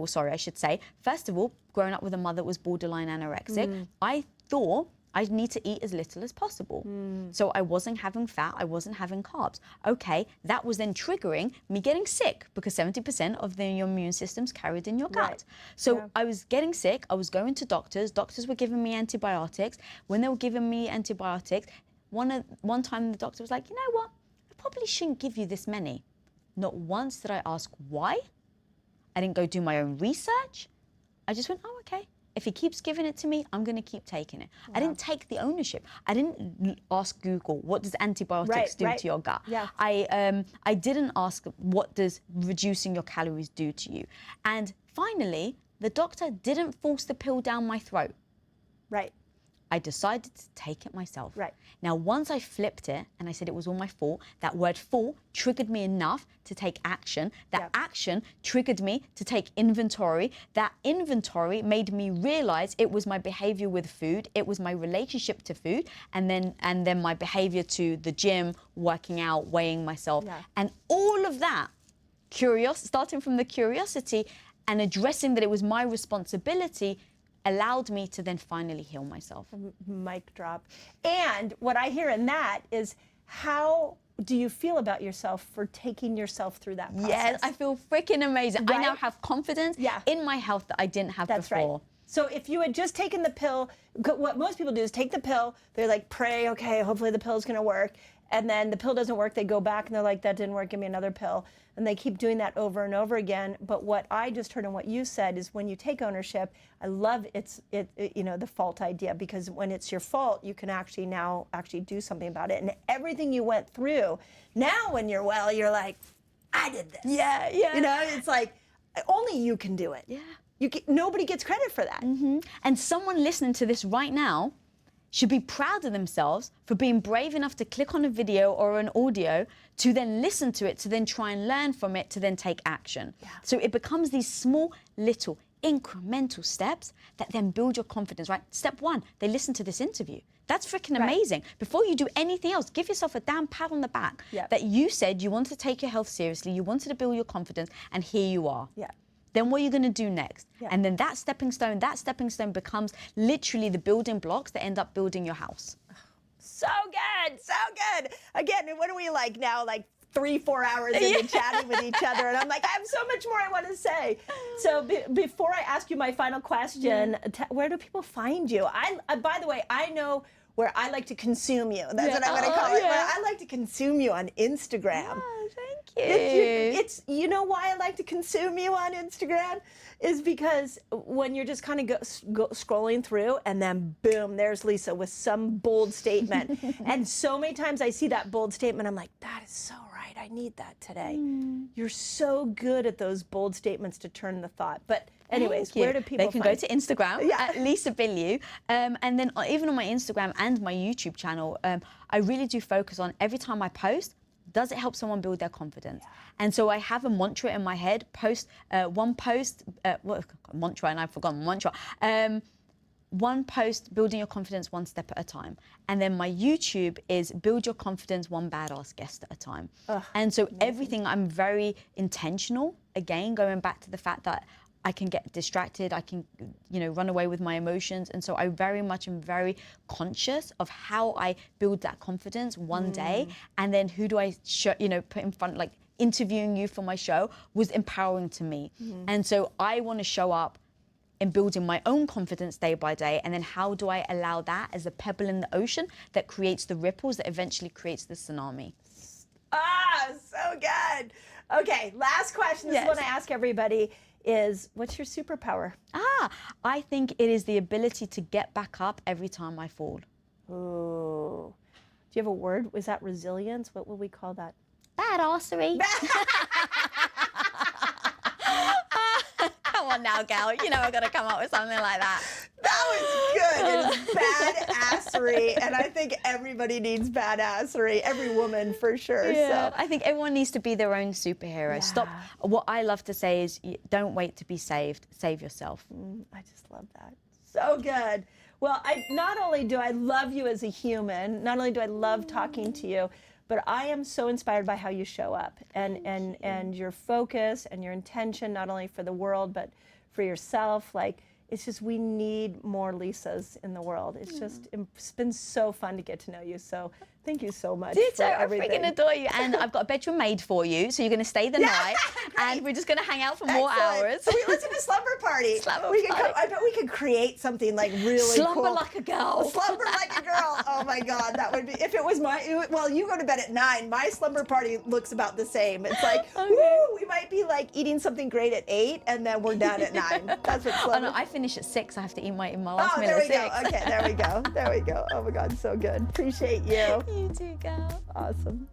all, growing up with a mother that was borderline anorexic, I thought I need to eat as little as possible. So I wasn't having fat, I wasn't having carbs. Okay, that was then triggering me getting sick because 70% of your immune system's carried in your gut. Right. So I was getting sick, I was going to doctors were giving me antibiotics. When they were giving me antibiotics, one time the doctor was like, you know what, I probably shouldn't give you this many. Not once did I ask why. I didn't go do my own research. I just went, oh, okay. If he keeps giving it to me, I'm going to keep taking it. Wow. I didn't take the ownership. I didn't ask Google, what does antibiotics do to your gut? Yeah. I didn't ask, what does reducing your calories do to you? And finally, the doctor didn't force the pill down my throat. Right. I decided to take it myself. Right. Now, once I flipped it and I said it was all my fault, that word fault triggered me enough to take action. That action triggered me to take inventory. That inventory made me realize it was my behavior with food, it was my relationship to food, and then my behavior to the gym, working out, weighing myself. Yeah. And all of that, starting from the curiosity and addressing that it was my responsibility, allowed me to then finally heal myself. Mic drop. And what I hear in that is, how do you feel about yourself for taking yourself through that process? Yes, I feel freaking amazing. Right? I now have confidence in my health that I didn't have before. Right. So if you had just taken the pill, what most people do is take the pill, they're like, pray, okay, hopefully the pill's gonna work. And then the pill doesn't work, they go back and they're like, that didn't work, give me another pill. And they keep doing that over and over again. But what I just heard and what you said is, when you take ownership, I love the fault idea, because when it's your fault, you can actually do something about it. And everything you went through, now when you're well, you're like, I did this. Yeah, yeah. You know, it's like, only you can do it. Yeah. Nobody gets credit for that. Mm-hmm. And someone listening to this right now should be proud of themselves for being brave enough to click on a video or an audio, to then listen to it, to then try and learn from it, to then take action. Yeah. So it becomes these small, little, incremental steps that then build your confidence, right? Step one, they listen to this interview. That's freaking amazing. Before you do anything else, give yourself a damn pat on the back that you said you wanted to take your health seriously, you wanted to build your confidence, and here you are. Yeah. Then what are you going to do next? Yeah. And then that stepping stone becomes literally the building blocks that end up building your house. So good, so good. Again, what are we like now? Like 3-4 hours into chatting with each other, and I'm like, I have so much more I want to say. So before I ask you my final question, where do people find you? By the way, I know where I like to consume you. That's what I'm going to call it. Where I like to consume you on Instagram. Oh, thank you. It's you know why I like to consume you on Instagram is because when you're just kind of scrolling through, and then boom, there's Lisa with some bold statement. And so many times I see that bold statement, I'm like, that is so right. I need that today. You're so good at those bold statements to turn the thought. But anyways, where do people They can go to Instagram at Lisa Bilyue. And then even on my Instagram and my YouTube channel, I really do focus on, every time I post, does it help someone build their confidence? Yeah. And so I have a mantra in my head, mantra, and I've forgotten mantra. One post, building your confidence one step at a time. And then my YouTube is build your confidence one badass guest at a time. And so everything, I'm very intentional, again, going back to the fact that I can get distracted. I can, run away with my emotions. And so I very much am very conscious of how I build that confidence one day. And then who do I put in front, like interviewing you for my show was empowering to me. And so I want to show up in building my own confidence day by day, and then how do I allow that as a pebble in the ocean that creates the ripples that eventually creates the tsunami. So good. Okay, last question. This is what I ask everybody is, what's your superpower? I think it is the ability to get back up every time I fall. Ooh. Do you have a word? Was that resilience? What would we call that? Badassery. Come on now, gal. I've got to come up with something like that. That was good. It is badassery, and I think everybody needs badassery. Every woman, for sure. Yeah, So I think everyone needs to be their own superhero. Stop. What I love to say is, don't wait to be saved. Save yourself. I just love that. So good. Well, not only do I love you as a human, not only do I love talking to you, but I am so inspired by how you show up and your focus and your intention, not only for the world, but for yourself. Like, it's just, we need more Lisas in the world. It's been so fun to get to know you. So thank you so much for I everything. freaking adore you. And I've got a bedroom made for you, so you're going to stay the night. And we're just going to hang out for more hours. Let's do a slumber party. I bet we could create something like really Slumber cool. like a girl. Slumber like a girl. Oh my God, that would be, if it was well, you go to bed at 9. My slumber party looks about the same. It's like, woo, we might be like eating something great at 8 and then we're done at 9. That's what slumber. Oh no, I finish at 6. I have to eat my last meal there at we 6. go. Okay, there we go. There we go. Oh my God, so good. Appreciate you. You too, girl. Awesome.